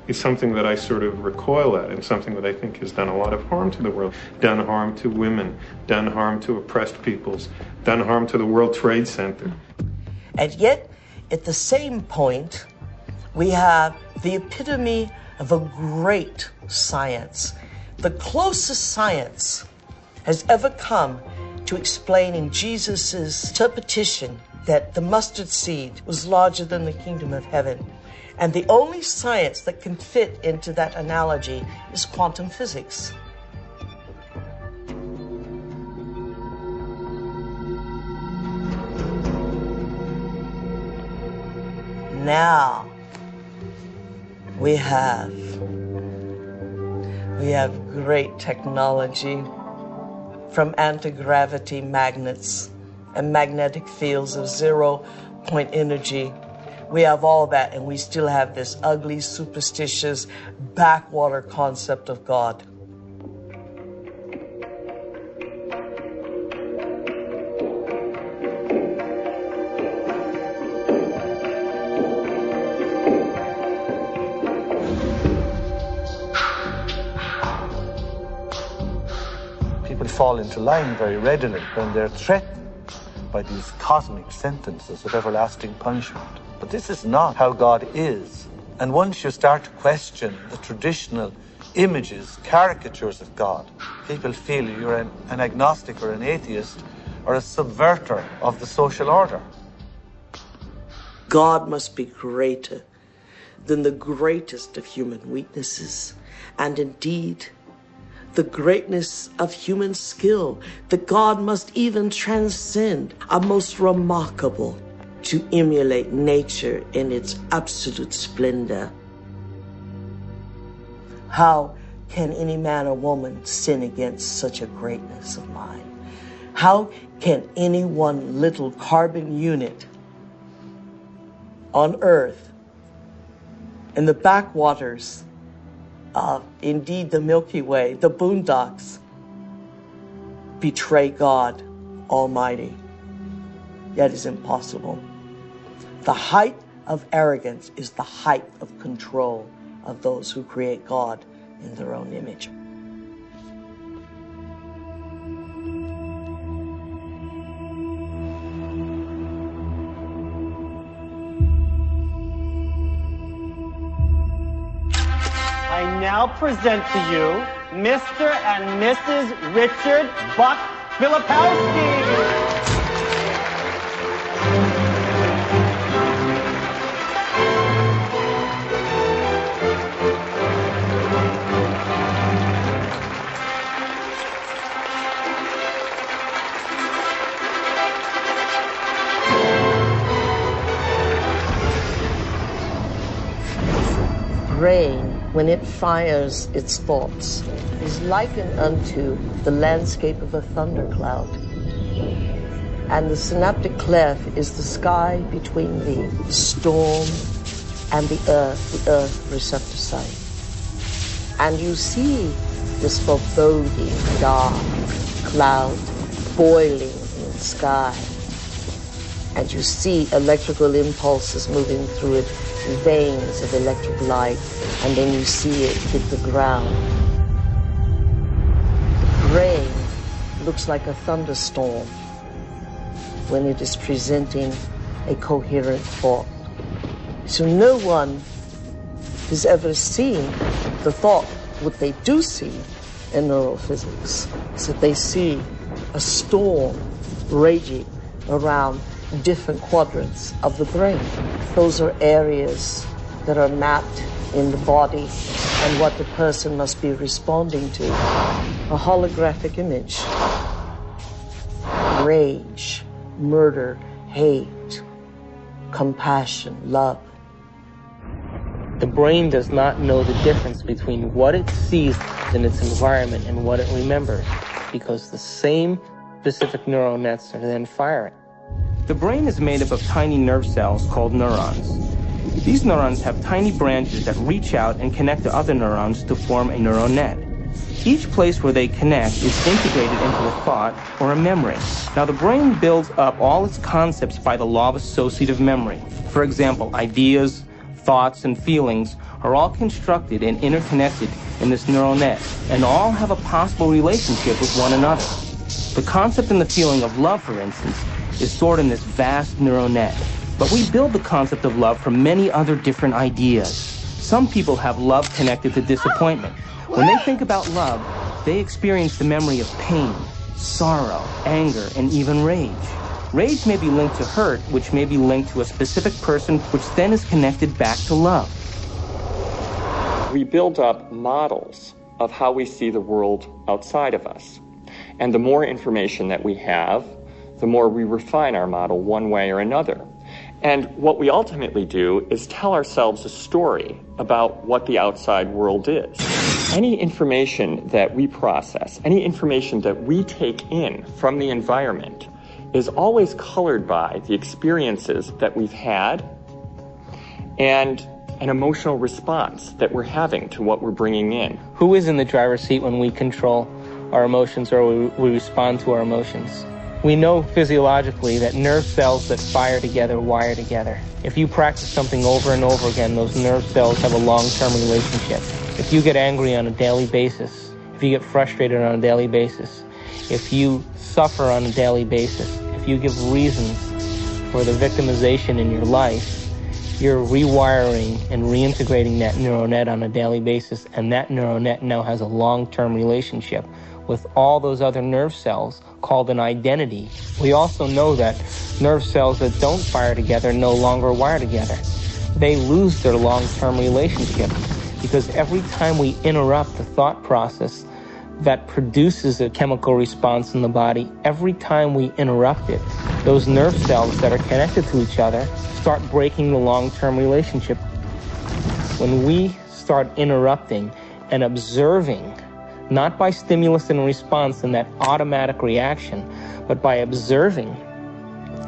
is something that I sort of recoil at and something that I think has done a lot of harm to the world, done harm to women, done harm to oppressed peoples, done harm to the World Trade Center. And yet, at the same point, we have the epitome of a great science. The closest science has ever come to explaining Jesus' interpretation that the mustard seed was larger than the kingdom of heaven. And the only science that can fit into that analogy is quantum physics. Now, we have great technology, from anti-gravity magnets and magnetic fields of zero-point energy. We have all that, and we still have this ugly, superstitious, backwater concept of God. Fall into line very readily when they're threatened by these cosmic sentences of everlasting punishment. But this is not how God is. And once you start to question the traditional images, caricatures of God, people feel you're an agnostic or an atheist or a subverter of the social order. God must be greater than the greatest of human weaknesses, and indeed, the greatness of human skill, that God must even transcend, are most remarkable to emulate nature in its absolute splendor. How can any man or woman sin against such a greatness of mind? How can any one little carbon unit on Earth, in the backwaters of, indeed, the Milky Way, the boondocks, betray God Almighty? That is impossible. The height of arrogance is the height of control of those who create God in their own image. I now present to you Mr. and Mrs. Richard Buck Filipowski. Brain, when it fires its thoughts, is likened unto the landscape of a thundercloud. And the synaptic cleft is the sky between the storm and the earth receptor site. And you see this foreboding dark cloud boiling in the sky. And you see electrical impulses moving through it, veins of electric light, and then you see it hit the ground. rain looks like a thunderstorm when it is presenting a coherent thought. So no one has ever seen the thought. What they do see in neurophysics is that they see a storm raging around different quadrants of the brain. Those are areas that are mapped in the body and what the person must be responding to. A holographic image. Rage, murder, hate, compassion, love. The brain does not know the difference between what it sees in its environment and what it remembers, because the same specific neural nets are then firing. The brain is made up of tiny nerve cells called neurons. These neurons have tiny branches that reach out and connect to other neurons to form a neural net. Each place where they connect is integrated into a thought or a memory. Now, the brain builds up all its concepts by the law of associative memory. For example, ideas, thoughts, and feelings are all constructed and interconnected in this neural net, and all have a possible relationship with one another. The concept and the feeling of love, for instance, is stored in this vast neural net. But we build the concept of love from many other different ideas. Some people have love connected to disappointment. When they think about love, they experience the memory of pain, sorrow, anger, and even rage. Rage may be linked to hurt, which may be linked to a specific person, which then is connected back to love. We build up models of how we see the world outside of us. And the more information that we have, the more we refine our model one way or another. And what we ultimately do is tell ourselves a story about what the outside world is. Any information that we process, any information that we take in from the environment is always colored by the experiences that we've had and an emotional response that we're having to what we're bringing in. Who is in the driver's seat when we control our emotions or we respond to our emotions? We know physiologically that nerve cells that fire together wire together. If you practice something over and over again, those nerve cells have a long-term relationship. If you get angry on a daily basis, if you get frustrated on a daily basis, if you suffer on a daily basis, if you give reasons for the victimization in your life, you're rewiring and reintegrating that neural net on a daily basis, and that neural net now has a long-term relationship with all those other nerve cells called an identity. We also know that nerve cells that don't fire together no longer wire together. They lose their long-term relationship because every time we interrupt the thought process that produces a chemical response in the body, every time we interrupt it, those nerve cells that are connected to each other start breaking the long-term relationship. When we start interrupting and observing, not by stimulus and response and that automatic reaction, but by observing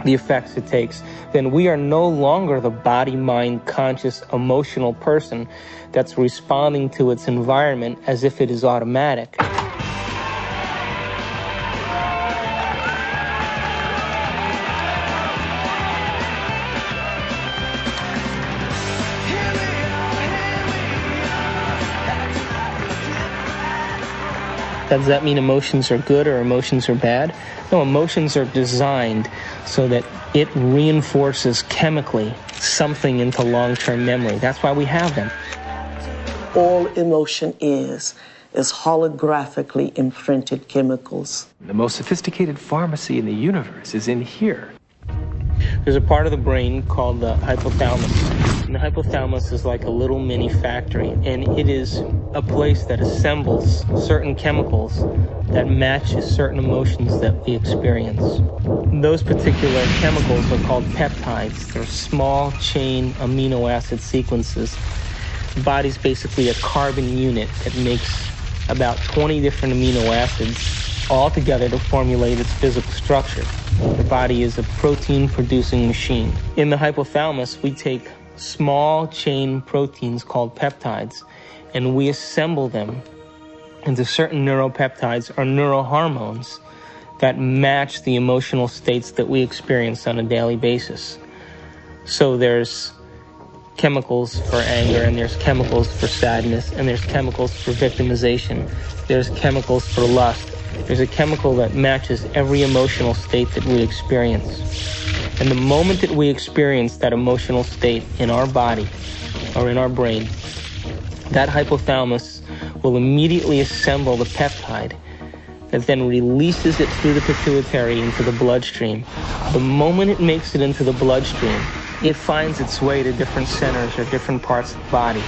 the effects it takes, then we are no longer the body, mind, conscious, emotional person that's responding to its environment as if it is automatic. Does that mean emotions are good or emotions are bad? No, emotions are designed so that it reinforces chemically something into long-term memory. That's why we have them. All emotion is holographically imprinted chemicals. The most sophisticated pharmacy in the universe is in here. There's a part of the brain called the hypothalamus. And the hypothalamus is like a little mini factory, and it is a place that assembles certain chemicals that match certain emotions that we experience. Those particular chemicals are called peptides. They're small chain amino acid sequences. The body's basically a carbon unit that makes about 20 different amino acids all together to formulate its physical structure. The body is a protein-producing machine. In the hypothalamus, we take small chain proteins called peptides, and we assemble them into certain neuropeptides or neurohormones that match the emotional states that we experience on a daily basis. So there's chemicals for anger, and there's chemicals for sadness, and there's chemicals for victimization. There's chemicals for lust. There's a chemical that matches every emotional state that we experience. And the moment that we experience that emotional state in our body or in our brain, that hypothalamus will immediately assemble the peptide that then releases it through the pituitary into the bloodstream. The moment it makes it into the bloodstream, it finds its way to different centers or different parts of the body.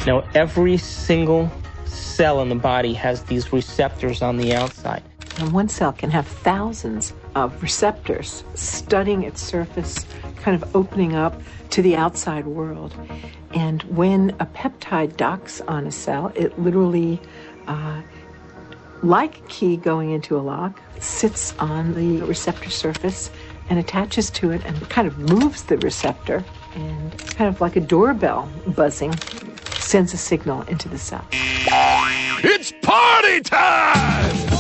Now, every single cell in the body has these receptors on the outside. And one cell can have thousands of receptors studying its surface, kind of opening up to the outside world. And when a peptide docks on a cell, it literally, like a key going into a lock, sits on the receptor surface and attaches to it and kind of moves the receptor, and kind of like a doorbell buzzing, sends a signal into the cell. It's party time!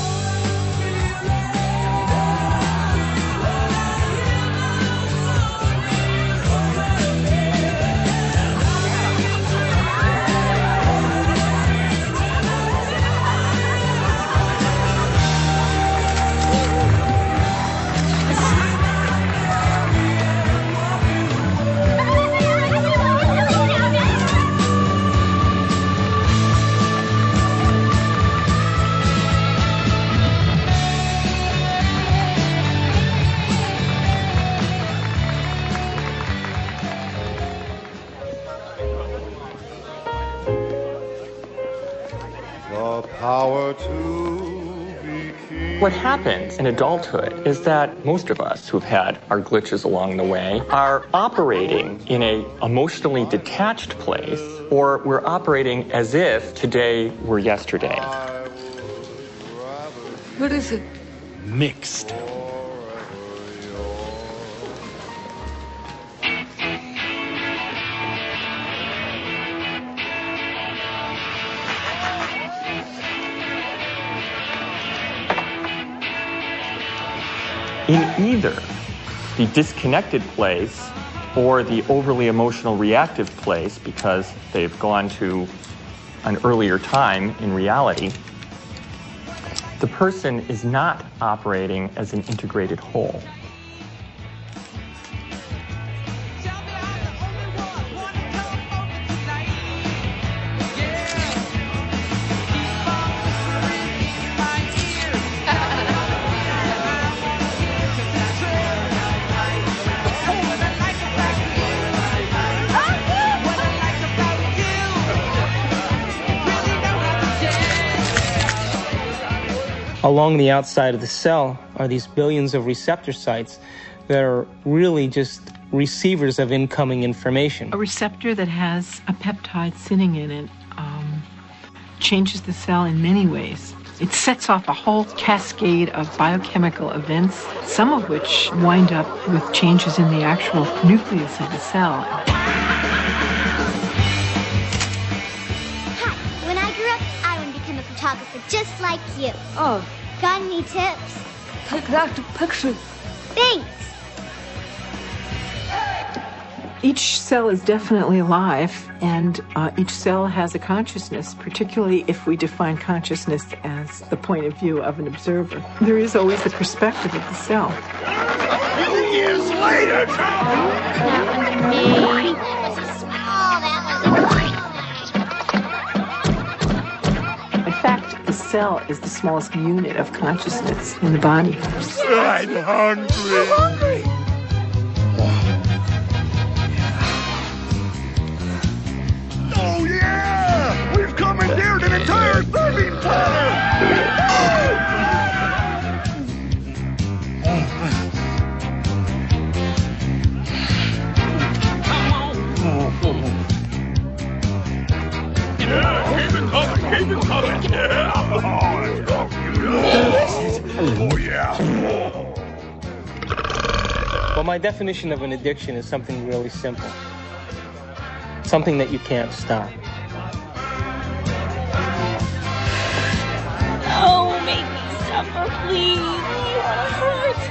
What happens in adulthood is that most of us who've had our glitches along the way are operating in an emotionally detached place, or we're operating as if today were yesterday. What is it? Mixed. In either the disconnected place or the overly emotional reactive place, because they've gone to an earlier time in reality, the person is not operating as an integrated whole. Along the outside of the cell are these billions of receptor sites that are really just receivers of incoming information. A receptor that has a peptide sitting in it changes the cell in many ways. It sets off a whole cascade of biochemical events, some of which wind up with changes in the actual nucleus of the cell. Hi, when I grew up, I want to become a photographer just like you. Oh. Got any tips? Take that picture. Thanks. Each cell is definitely alive, and each cell has a consciousness, particularly if we define consciousness as the point of view of an observer. There is always the perspective of the cell. A few years later! That was me. That was small. In fact, the cell is the smallest unit of consciousness in the body. I'm hungry. Oh, yeah! We've commandeered an entire serving platter! Yeah, keep it coming, keep it coming! Yeah! Oh, let's go! Oh, yeah! Well, my definition of an addiction is something really simple. Something that you can't stop. Oh, make me suffer, please. You wanna hurt?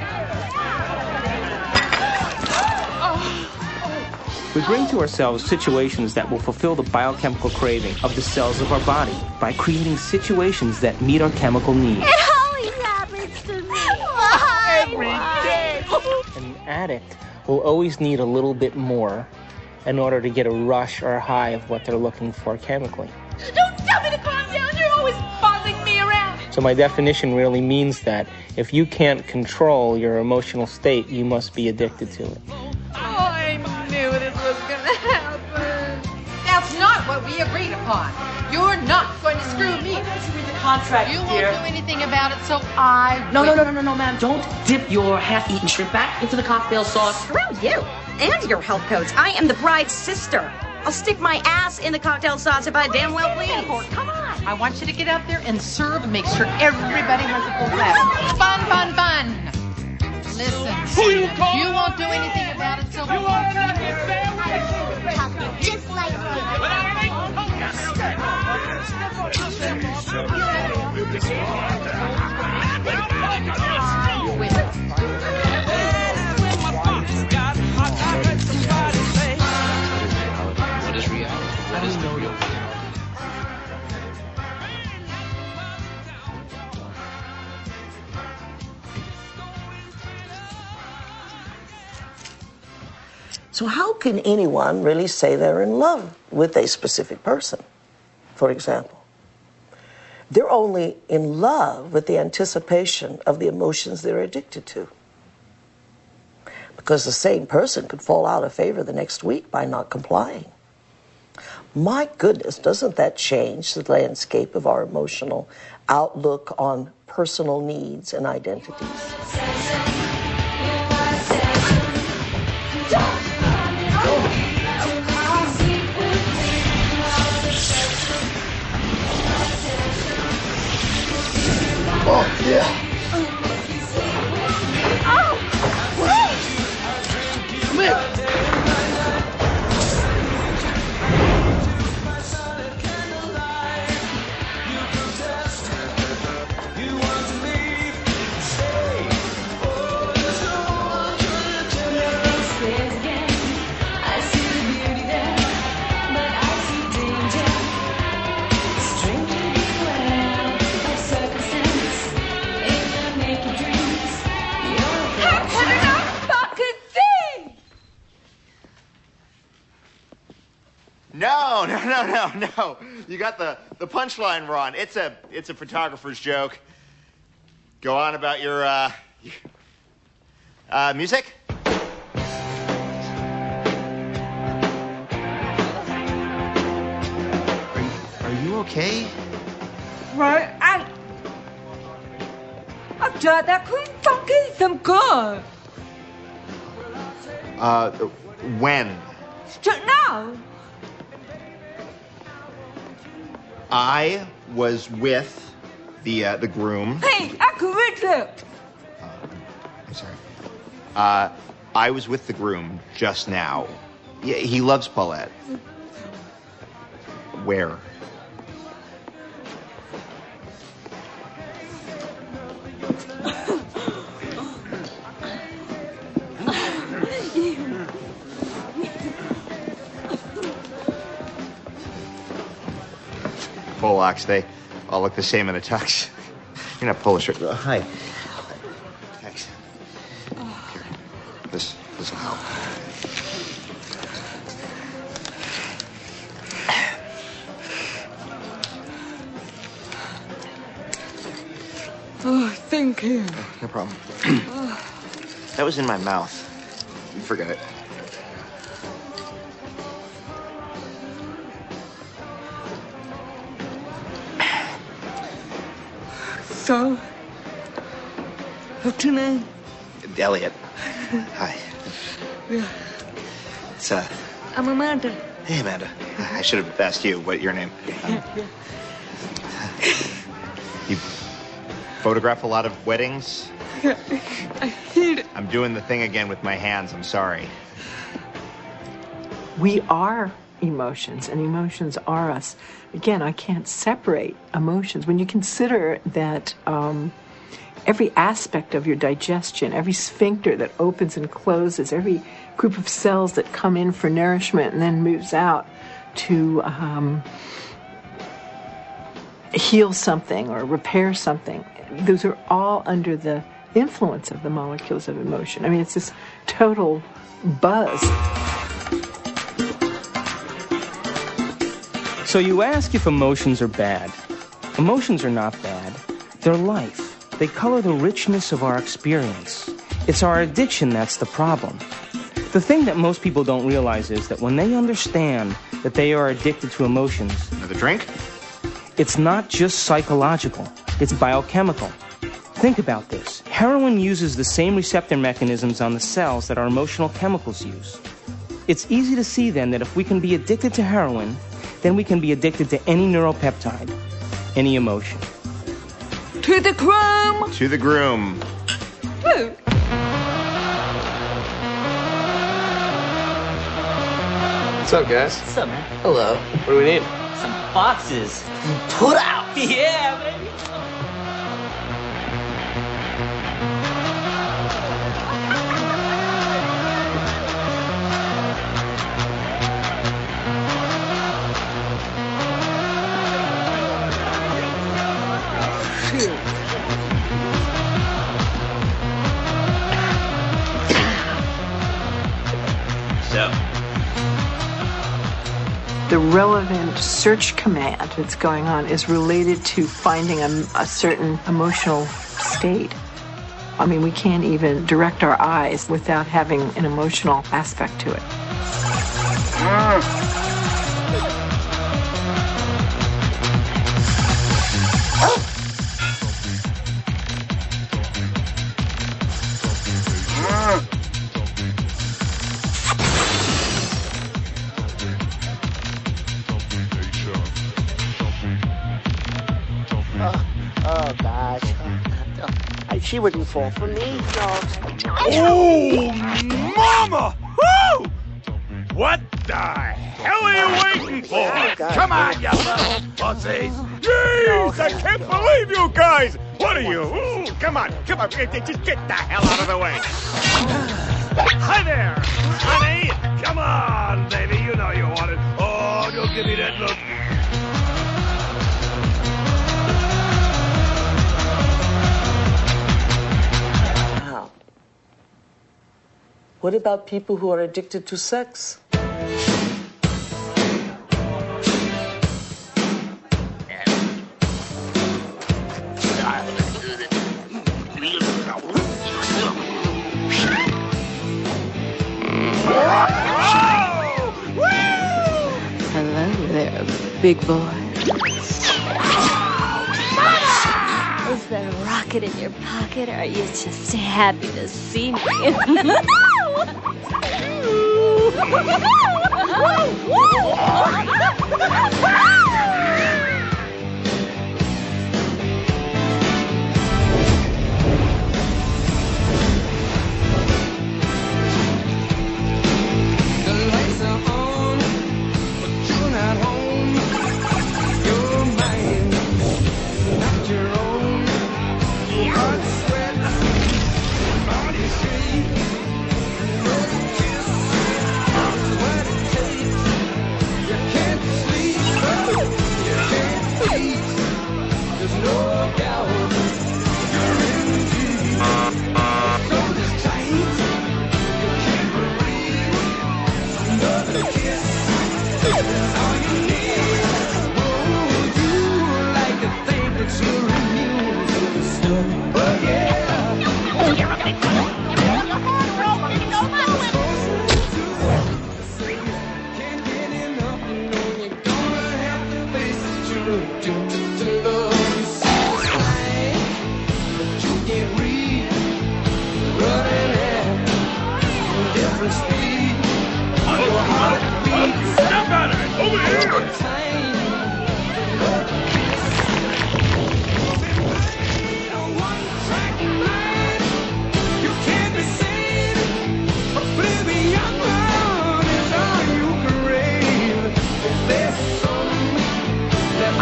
We bring to ourselves situations that will fulfill the biochemical craving of the cells of our body by creating situations that meet our chemical needs. It always happens to me. Why? Every day. An addict will always need a little bit more in order to get a rush or a high of what they're looking for chemically. Don't tell me to calm down. You're always bossing me around. So my definition really means that if you can't control your emotional state, you must be addicted to it. Oh, I knew this was gonna happen. That's not what we agreed upon. You're not going to screw me. Read the contract, You dear. won't do anything about it, so I No, will. ma'am. Don't dip your half-eaten shrimp back into the cocktail sauce. Screw you and your health coach. I am the bride's sister. I'll stick my ass in the cocktail sauce if I damn well please. Come on. I want you to get out there and serve and make sure everybody has a full glass. Fun, fun, fun. Listen, you won't do anything about it, so You are not just like What is reality? What is the real reality? So how can anyone really say they're in love with a specific person, for example? They're only in love with the anticipation of the emotions they're addicted to. Because the same person could fall out of favor the next week by not complying. My goodness, doesn't that change the landscape of our emotional outlook on personal needs and identities? Oh, yeah. Oh! Come here. No. You got the punchline wrong. It's a photographer's joke. Go on about your music. Are you okay? Right, and I've tried that Queen Funky some good. When? Just now. I was with the groom. Hey, I can read it. I'm sorry. I was with the groom just now. Yeah, he loves Paulette. Where? Polacks, they all look the same in a tux. You're not Polish. Hi. Thanks. Here. This will help. Oh, thank you. No problem. That was in my mouth. Forget it. So, what's your name? Elliot. Hi. Yeah. It's I'm Amanda. Hey, Amanda. I should have asked you what your name. You photograph a lot of weddings? Yeah, I hate it. I'm doing the thing again with my hands. I'm sorry. We are emotions, and emotions are us. Again, I can't separate emotions. When you consider that every aspect of your digestion, every sphincter that opens and closes, every group of cells that come in for nourishment and then moves out to heal something or repair something. Those are all under the influence of the molecules of emotion. I mean, it's this total buzz. So you ask if emotions are bad. Emotions are not bad. They're life. They color the richness of our experience. It's our addiction that's the problem. The thing that most people don't realize is that when they understand that they are addicted to emotions... Another drink? It's not just psychological. It's biochemical. Think about this. Heroin uses the same receptor mechanisms on the cells that our emotional chemicals use. It's easy to see then that if we can be addicted to heroin, then we can be addicted to any neuropeptide, any emotion. To the groom! To the groom. Woo! What's up, guys? What's up, man? Hello. What do we need? Some boxes. Put out! Yeah, baby. The relevant search command that's going on is related to finding a certain emotional state. I mean, we can't even direct our eyes without having an emotional aspect to it. Oh, gosh. She wouldn't fall for me. No. Oh, mama! Woo! What the hell are you waiting for? Oh, Come on, you little pussies! Jeez, I can't believe you guys! What are you? Ooh, come on, just get the hell out of the way! Hi there, honey! Come on, baby, you know you want it. Oh, don't give me that look. What about people who are addicted to sex? Hello there, big boy. Is there a rocket in your pocket, or are you just happy to see me?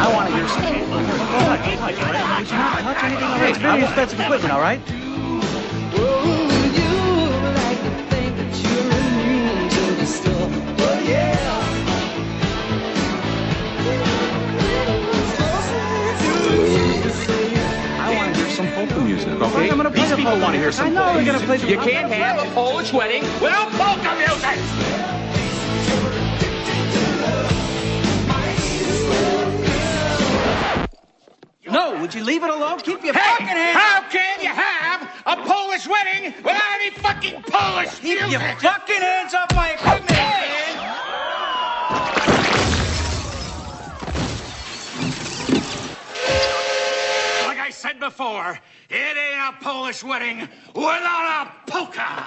I want to hear some. Touch anything on it. It's very expensive equipment, all right? people want to hear some I know we're gonna play You can't have a Polish wedding without polka music! No, would you leave it alone? Keep your Hey, fucking hands how can you have a Polish wedding without any fucking Polish Keep music? your fucking hands off my equipment, man! Like I said before, it ain't a Polish wedding without a polka!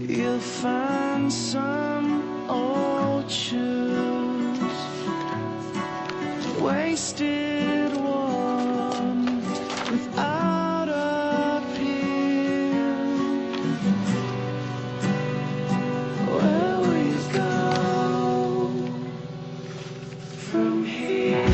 You'll find some old shoes, wasted one, without appeal. Where we go from here?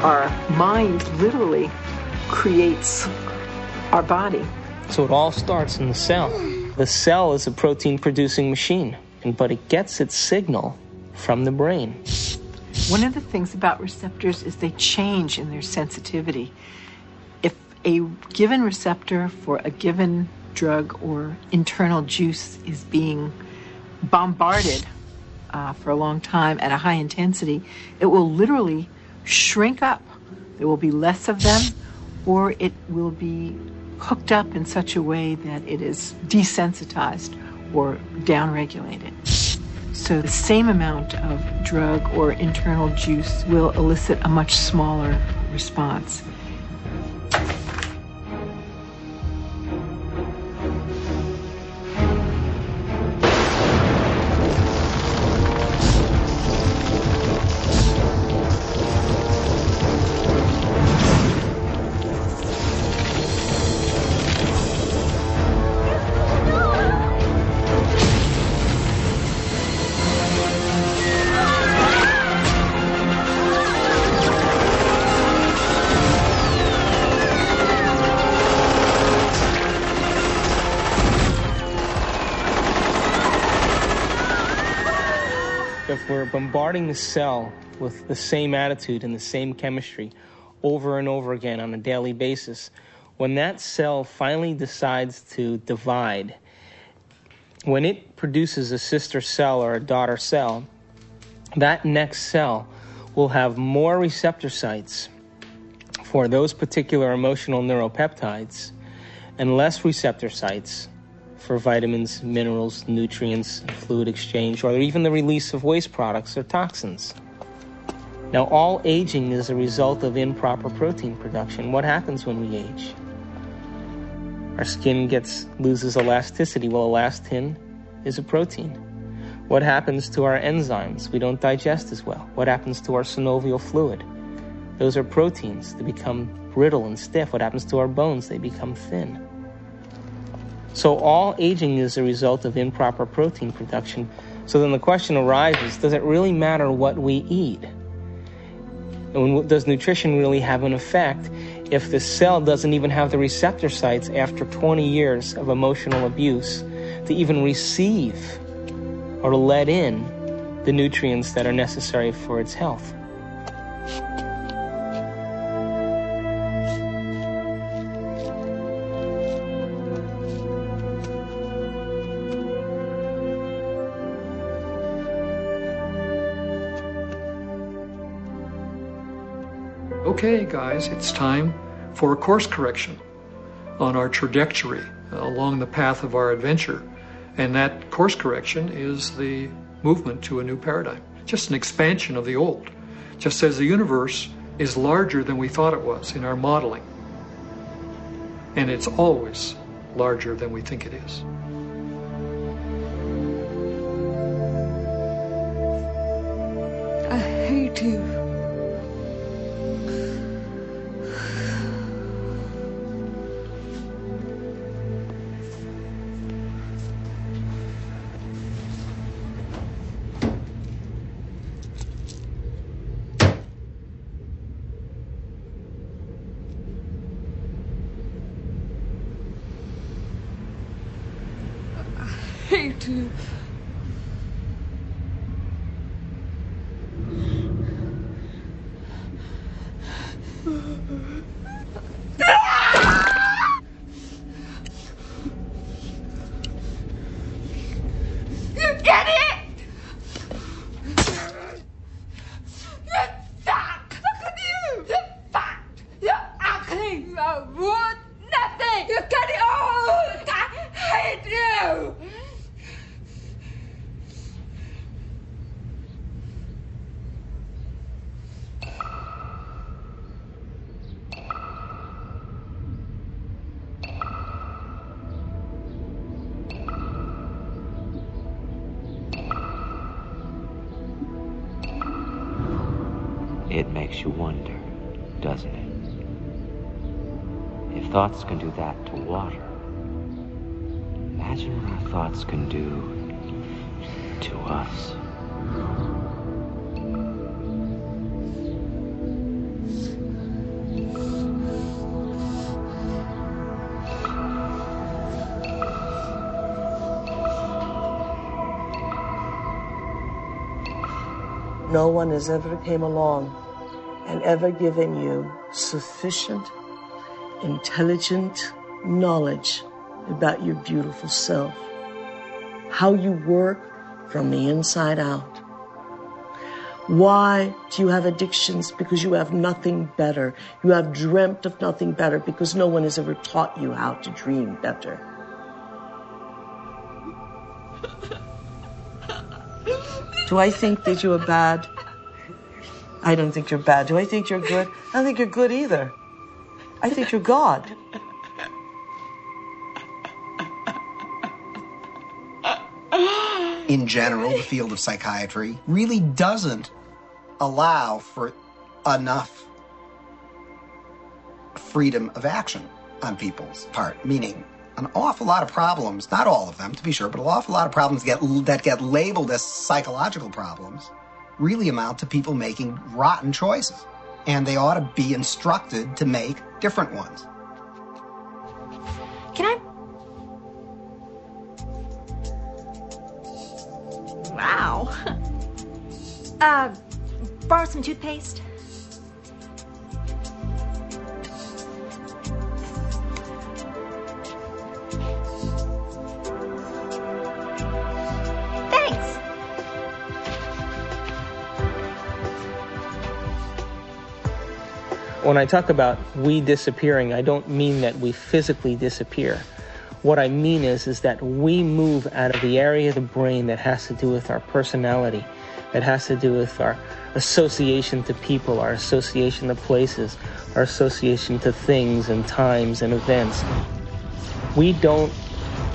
Our mind literally creates our body. So it all starts in the cell. The cell is a protein-producing machine, but it gets its signal from the brain. One of the things about receptors is they change in their sensitivity. If a given receptor for a given drug or internal juice is being bombarded for a long time at a high intensity, it will literally shrink up. There will be less of them, or it will be hooked up in such a way that it is desensitized or downregulated. So the same amount of drug or internal juice will elicit a much smaller response. If we're bombarding the cell with the same attitude and the same chemistry over and over again on a daily basis, when that cell finally decides to divide, when it produces a sister cell or a daughter cell, that next cell will have more receptor sites for those particular emotional neuropeptides and less receptor sites for vitamins, minerals, nutrients, fluid exchange, or even the release of waste products or toxins. Now, all aging is a result of improper protein production. What happens when we age? Our skin loses elasticity. Well, elastin is a protein. What happens to our enzymes? We don't digest as well. What happens to our synovial fluid? Those are proteins. They become brittle and stiff. What happens to our bones? They become thin. So all aging is a result of improper protein production. So then the question arises, does it really matter what we eat? And does nutrition really have an effect if the cell doesn't even have the receptor sites after 20 years of emotional abuse to even receive or to let in the nutrients that are necessary for its health? Okay, guys, it's time for a course correction on our trajectory along the path of our adventure. And that course correction is the movement to a new paradigm, just an expansion of the old, just as the universe is larger than we thought it was in our modeling. And it's always larger than we think it is. I hate you. Hate you. You get it? You suck! Look at you! You're fat! You're ugly! You're worth nothing! You get it all! I hate you! It makes you wonder, doesn't it? If thoughts can do that to water, imagine what our thoughts can do to us. No one has ever came along and ever given you sufficient, intelligent knowledge about your beautiful self, how you work from the inside out. Why do you have addictions? Because you have nothing better. You have dreamt of nothing better because no one has ever taught you how to dream better. Do I think that you are bad? I don't think you're bad. Do I think you're good? I don't think you're good either. I think you're God. In general, the field of psychiatry really doesn't allow for enough freedom of action on people's part, meaning an awful lot of problems, not all of them to be sure, but an awful lot of problems that get labeled as psychological problems really amount to people making rotten choices. And they ought to be instructed to make different ones. Can I? Wow. Borrow some toothpaste? Thanks. When I talk about we disappearing, I don't mean that we physically disappear. What I mean is that we move out of the area of the brain that has to do with our personality, that has to do with our association to people, our association to places, our association to things and times and events. We don't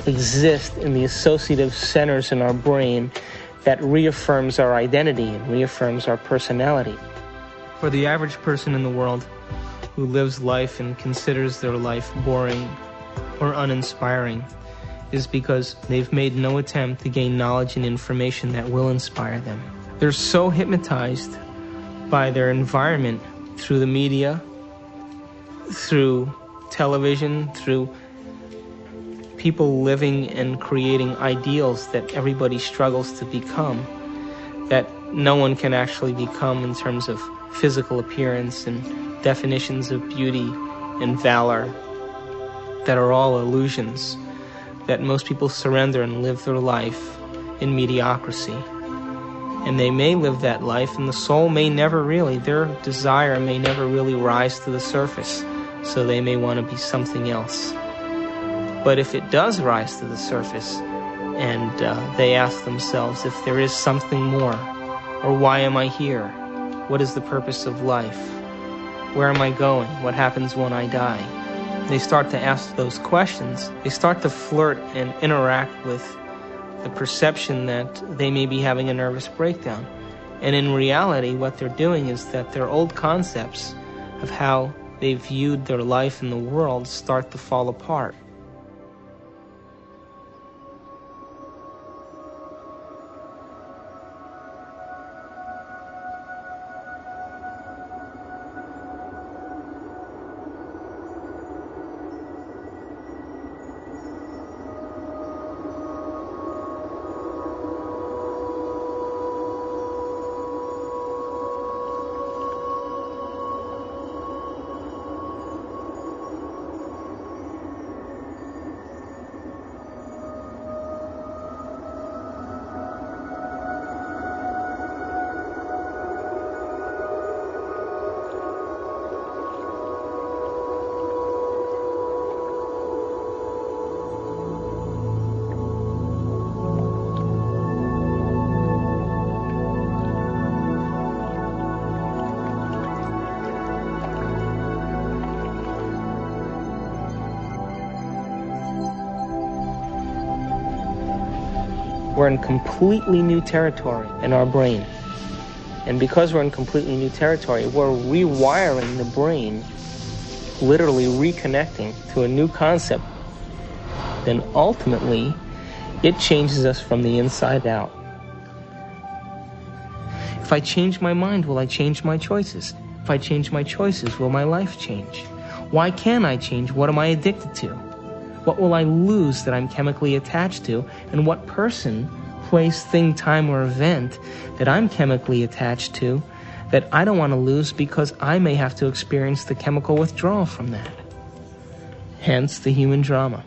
exist in the associative centers in our brain that reaffirms our identity and reaffirms our personality. For the average person in the world who lives life and considers their life boring or uninspiring is because they've made no attempt to gain knowledge and information that will inspire them. They're so hypnotized by their environment through the media, through television, through people living and creating ideals that everybody struggles to become, that no one can actually become in terms of physical appearance and definitions of beauty and valor that are all illusions, that most people surrender and live their life in mediocrity. And they may live that life, and the soul may never really, their desire may never really rise to the surface, so they may want to be something else. But if it does rise to the surface, and they ask themselves if there is something more, or why am I here? What is the purpose of life? Where am I going? What happens when I die? They start to ask those questions. They start to flirt and interact with the perception that they may be having a nervous breakdown. And in reality, what they're doing is that their old concepts of how they viewed their life in the world start to fall apart. We're in completely new territory in our brain. And because we're in completely new territory, we're rewiring the brain, literally reconnecting to a new concept. Then ultimately, it changes us from the inside out. If I change my mind, will I change my choices? If I change my choices, will my life change? Why can't I change? What am I addicted to? What will I lose that I'm chemically attached to? And what person, place, thing, time, or event that I'm chemically attached to that I don't want to lose because I may have to experience the chemical withdrawal from that? Hence the human drama.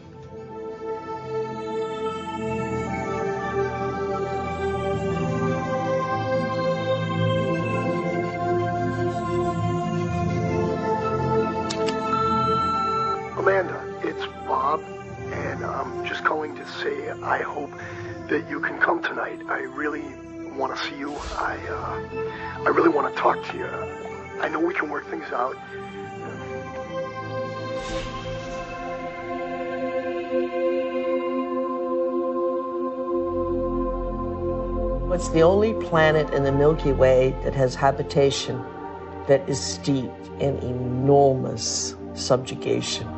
I hope that you can come tonight. I really want to see you. I really want to talk to you. I know we can work things out. It's the only planet in the Milky Way that has habitation that is steeped in enormous subjugation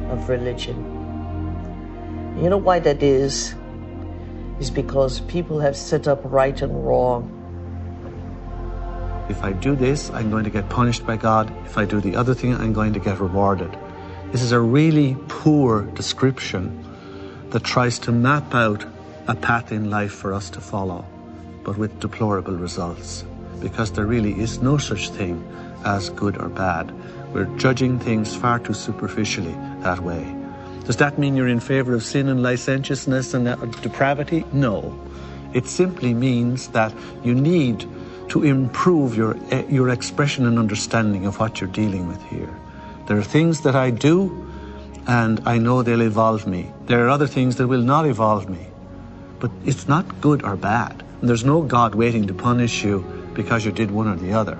of religion. You know why that is? Is because people have set up right and wrong. If I do this, I'm going to get punished by God. If I do the other thing, I'm going to get rewarded. This is a really poor description that tries to map out a path in life for us to follow, but with deplorable results, because there really is no such thing as good or bad. We're judging things far too superficially that way. Does that mean you're in favor of sin and licentiousness and depravity? No. It simply means that you need to improve your expression and understanding of what you're dealing with here. There are things that I do, and I know they'll evolve me. There are other things that will not evolve me. But it's not good or bad. And there's no God waiting to punish you because you did one or the other.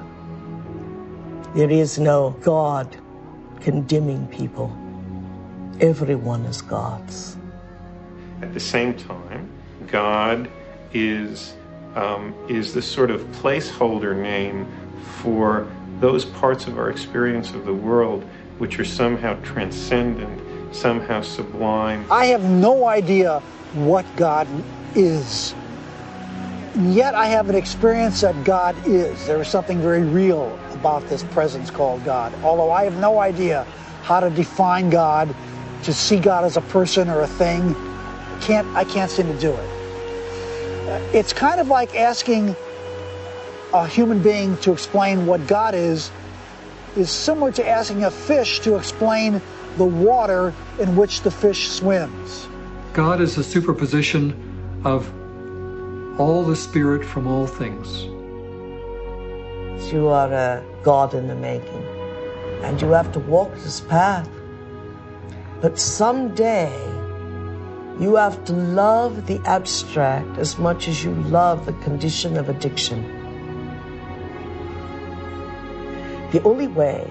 There is no God condemning people. Everyone is God's. At the same time, God is this sort of placeholder name for those parts of our experience of the world which are somehow transcendent, somehow sublime. I have no idea what God is. And yet I have an experience that God is. There is something very real about this presence called God. Although I have no idea how to define God, to see God as a person or a thing, I can't seem to do it. It's kind of like asking a human being to explain what God is similar to asking a fish to explain the water in which the fish swims. God is a superposition of all the spirit from all things. You are a God in the making, and you have to walk this path. But someday, you have to love the abstract as much as you love the condition of addiction. The only way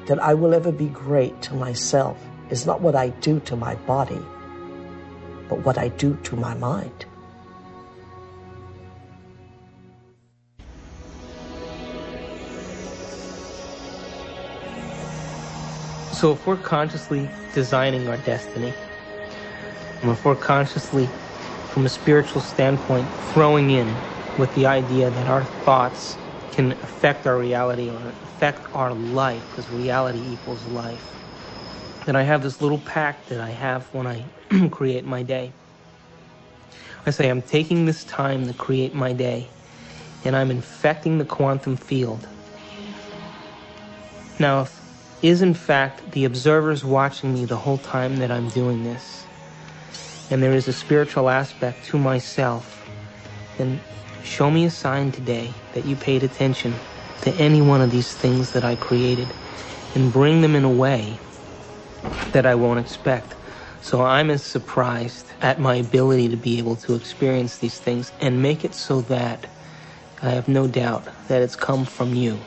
that I will ever be great to myself is not what I do to my body, but what I do to my mind. So if we're consciously designing our destiny, and if we're consciously, from a spiritual standpoint, throwing in with the idea that our thoughts can affect our reality or affect our life, because reality equals life, then I have this little pact that I have when I create my day. I say I'm taking this time to create my day, and I'm infecting the quantum field. Now, if is in fact the observers watching me the whole time that I'm doing this, and there is a spiritual aspect to myself, then show me a sign today that you paid attention to any one of these things that I created, and bring them in a way that I won't expect. So I'm as surprised at my ability to be able to experience these things and make it so that I have no doubt that it's come from you.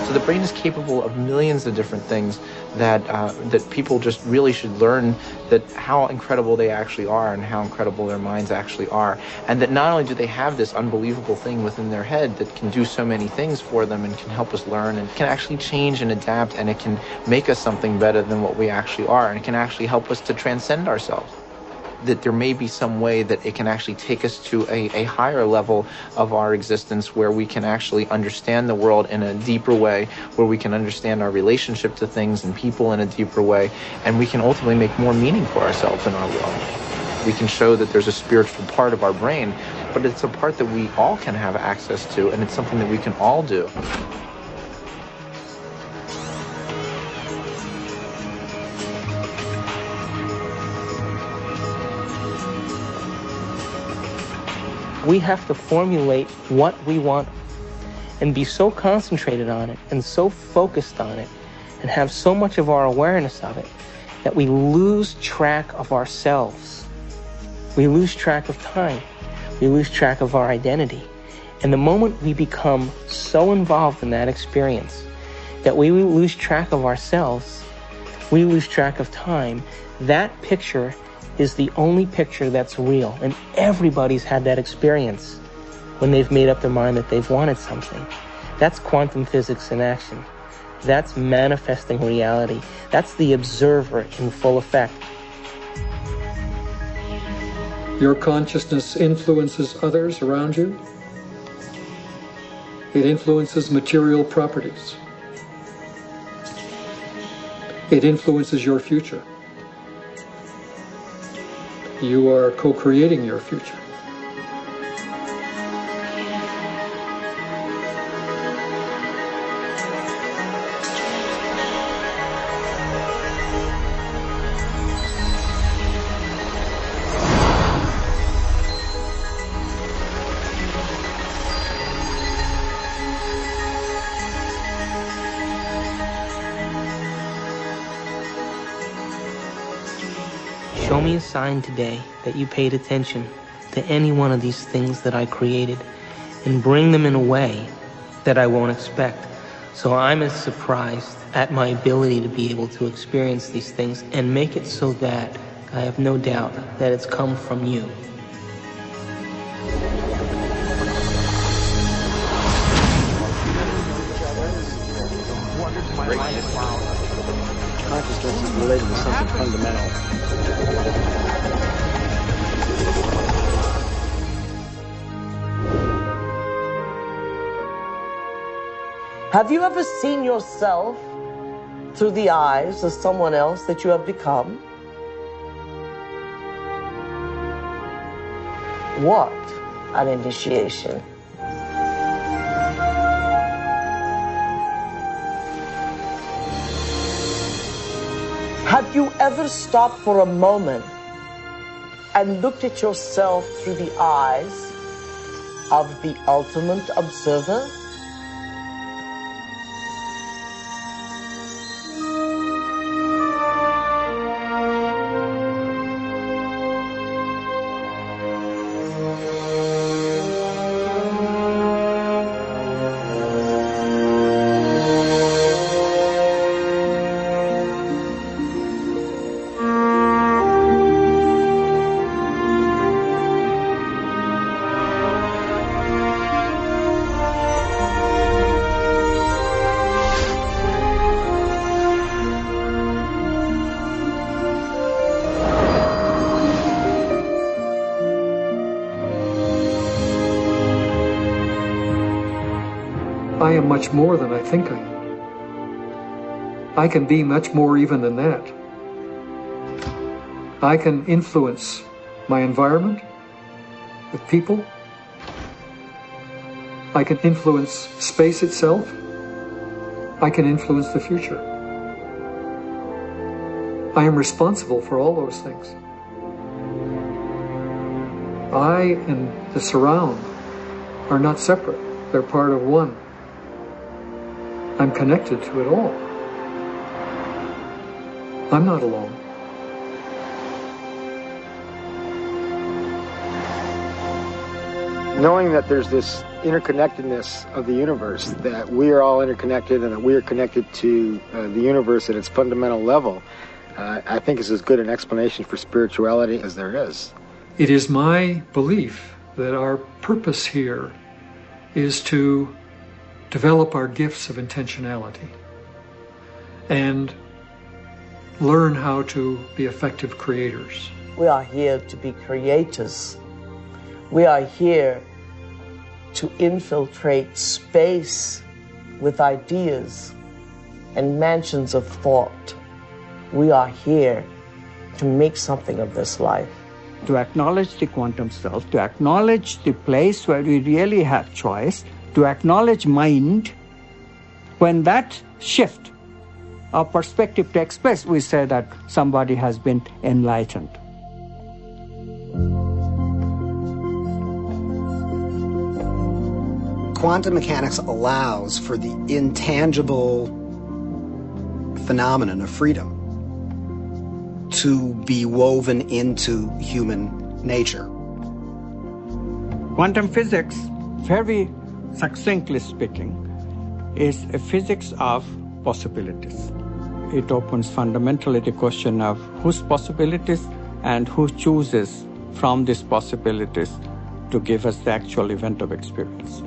So the brain is capable of millions of different things that people just really should learn, that how incredible they actually are and how incredible their minds actually are. And that not only do they have this unbelievable thing within their head that can do so many things for them and can help us learn and can actually change and adapt, and it can make us something better than what we actually are, and it can actually help us to transcend ourselves. That there may be some way that it can actually take us to a higher level of our existence, where we can actually understand the world in a deeper way, where we can understand our relationship to things and people in a deeper way, and we can ultimately make more meaning for ourselves in our world. We can show that there's a spiritual part of our brain, but it's a part that we all can have access to, and it's something that we can all do. We have to formulate what we want and be so concentrated on it and so focused on it and have so much of our awareness of it that we lose track of ourselves. We lose track of time. We lose track of our identity. And the moment we become so involved in that experience that we lose track of ourselves, we lose track of time, that picture is the only picture that's real. And everybody's had that experience when they've made up their mind that they've wanted something. That's quantum physics in action. That's manifesting reality. That's the observer in full effect. Your consciousness influences others around you. It influences material properties. It influences your future. You are co-creating your future. Show me a sign today that you paid attention to any one of these things that I created, and bring them in a way that I won't expect. So I'm as surprised at my ability to be able to experience these things, and make it so that I have no doubt that it's come from you. Consciousness is related to something fundamental. Have you ever seen yourself through the eyes of someone else that you have become? What an initiation. Have you ever stopped for a moment and looked at yourself through the eyes of the ultimate observer? I am much more than I think I am. I can be much more even than that. I can influence my environment with people. I can influence space itself. I can influence the future. I am responsible for all those things. I and the surround are not separate. They're part of one. I'm connected to it all. I'm not alone. Knowing that there's this interconnectedness of the universe, that we are all interconnected and that we are connected to the universe at its fundamental level, I think is as good an explanation for spirituality as there is. It is my belief that our purpose here is to develop our gifts of intentionality and learn how to be effective creators. We are here to be creators. We are here to infiltrate space with ideas and mansions of thought. We are here to make something of this life. To acknowledge the quantum self, to acknowledge the place where we really have choice, to acknowledge mind. When that shift of perspective takes place, we say that somebody has been enlightened. Quantum mechanics allows for the intangible phenomenon of freedom to be woven into human nature. Quantum physics, very succinctly speaking, is a physics of possibilities. It opens fundamentally the question of whose possibilities and who chooses from these possibilities to give us the actual event of experience.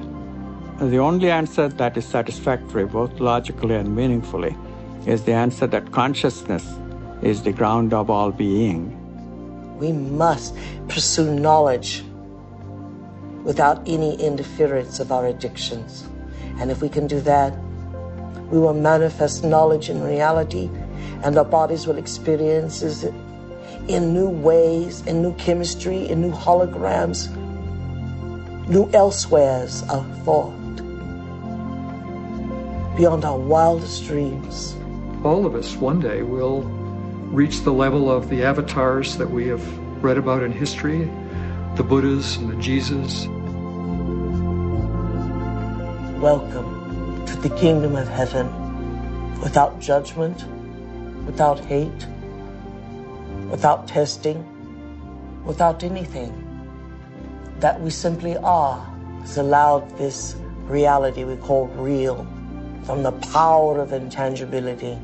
The only answer that is satisfactory, both logically and meaningfully, is the answer that consciousness is the ground of all being. We must pursue knowledge without any interference of our addictions. And if we can do that, we will manifest knowledge in reality And our bodies will experience it in new ways, in new chemistry, in new holograms, new elsewheres of thought, beyond our wildest dreams. All of us one day will reach the level of the avatars that we have read about in history, the Buddhas and the Jesus. Welcome to the kingdom of heaven, without judgment, without hate, without testing, without anything. That we simply are has allowed this reality we call real, from the power of intangibility,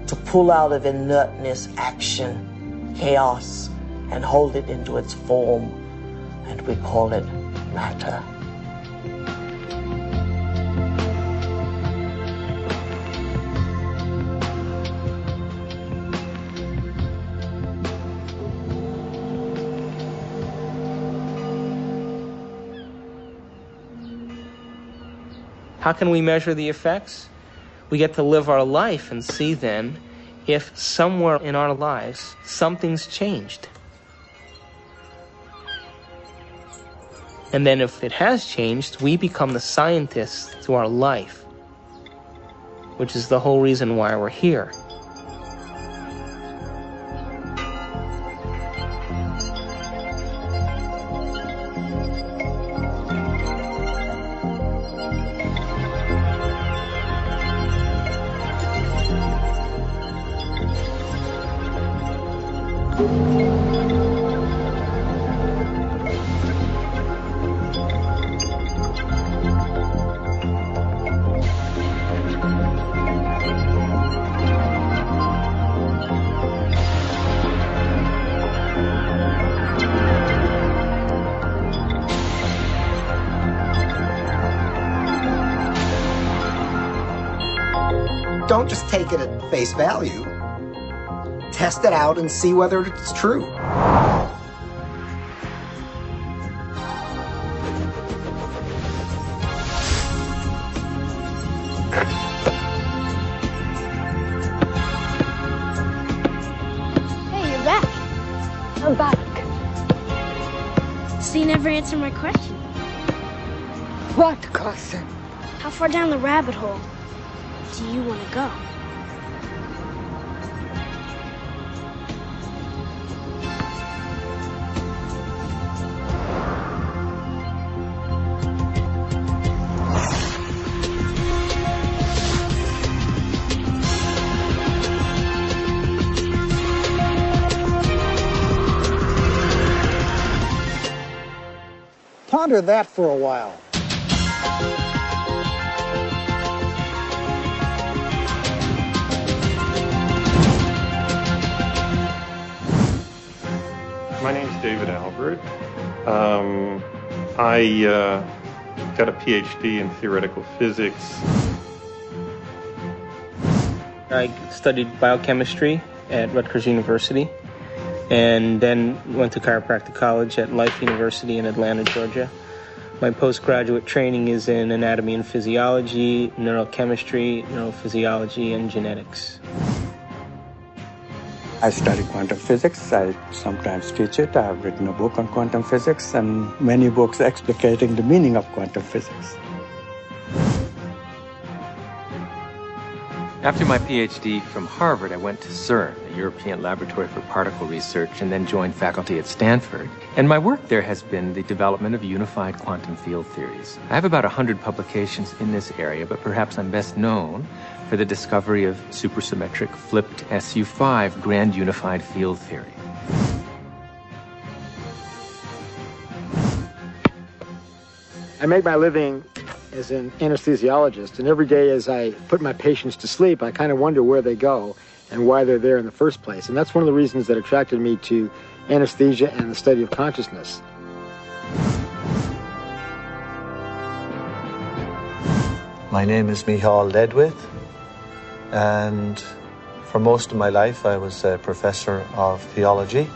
to pull out of inertness action, chaos, and hold it into its form, and we call it matter. How can we measure the effects? We get to live our life and see then if somewhere in our lives something's changed. And then if it has changed, we become the scientists to our life, which is the whole reason why we're here. Don't just take it at face value. Test it out and see whether it's true. Hey, you're back. I'm back. So you never answered my question. What question? How far down the rabbit hole do you want to go? Ponder that for a while. My name's David Albert. I got a PhD in theoretical physics. I studied biochemistry at Rutgers University, and then went to chiropractic college at Life University in Atlanta, Georgia. My postgraduate training is in anatomy and physiology, neurochemistry, neurophysiology, and genetics. I study quantum physics. I sometimes teach it. I've written a book on quantum physics and many books explicating the meaning of quantum physics. After my PhD from Harvard, I went to CERN, the European Laboratory for Particle Research, and then joined faculty at Stanford. And my work there has been the development of unified quantum field theories. I have about 100 publications in this area, but perhaps I'm best known for the discovery of supersymmetric flipped SU5 grand unified field theory. I make my living as an anesthesiologist, and every day as I put my patients to sleep, I kind of wonder where they go and why they're there in the first place. And that's one of the reasons that attracted me to anesthesia and the study of consciousness. My name is Michal Ledwith, and for most of my life I was a professor of theology.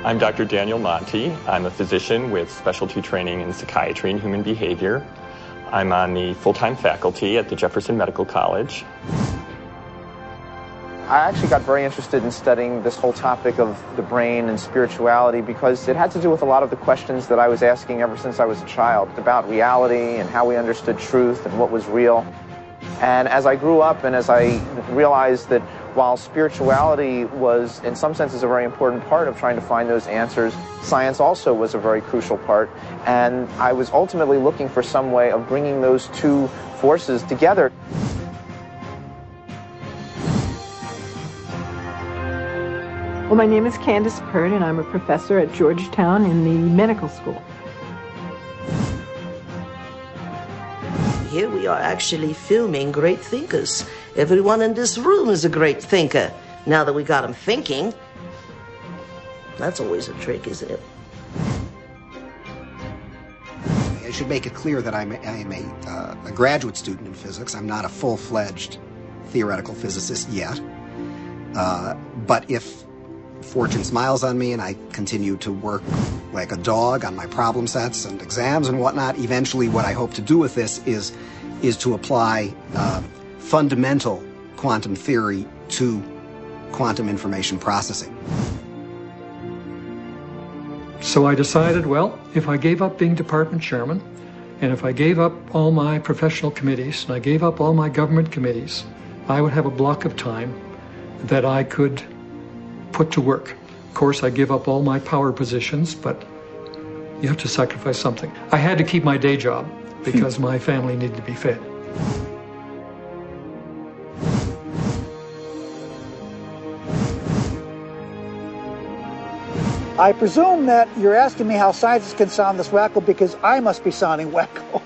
I'm Dr. Daniel Monti. I'm a physician with specialty training in psychiatry and human behavior. I'm on the full-time faculty at the Jefferson Medical College. I actually got very interested in studying this whole topic of the brain and spirituality because it had to do with a lot of the questions that I was asking ever since I was a child about reality and how we understood truth and what was real. And as I grew up and as I realized that while spirituality was, in some senses, a very important part of trying to find those answers, science also was a very crucial part. And I was ultimately looking for some way of bringing those two forces together. Well, my name is Candace Pert, and I'm a professor at Georgetown in the medical school. Here we are actually filming great thinkers. Everyone in this room is a great thinker. Now that we got them thinking, that's always a trick, isn't it? I should make it clear that I'm a graduate student in physics. I'm not a full-fledged theoretical physicist yet. But if fortune smiles on me and I continue to work like a dog on my problem sets and exams and whatnot, eventually what I hope to do with this is to apply fundamental quantum theory to quantum information processing. So I decided, well, if I gave up being department chairman, and if I gave up all my professional committees, and I gave up all my government committees, I would have a block of time that I could put to work. Of course, I give up all my power positions, but you have to sacrifice something. I had to keep my day job because my family needed to be fed. I presume that you're asking me how scientists can sound this wacko because I must be sounding wacko.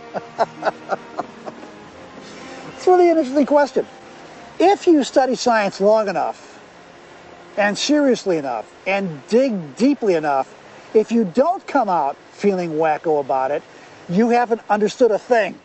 It's really an interesting question. If you study science long enough, and seriously enough, and dig deeply enough, if you don't come out feeling wacko about it, you haven't understood a thing.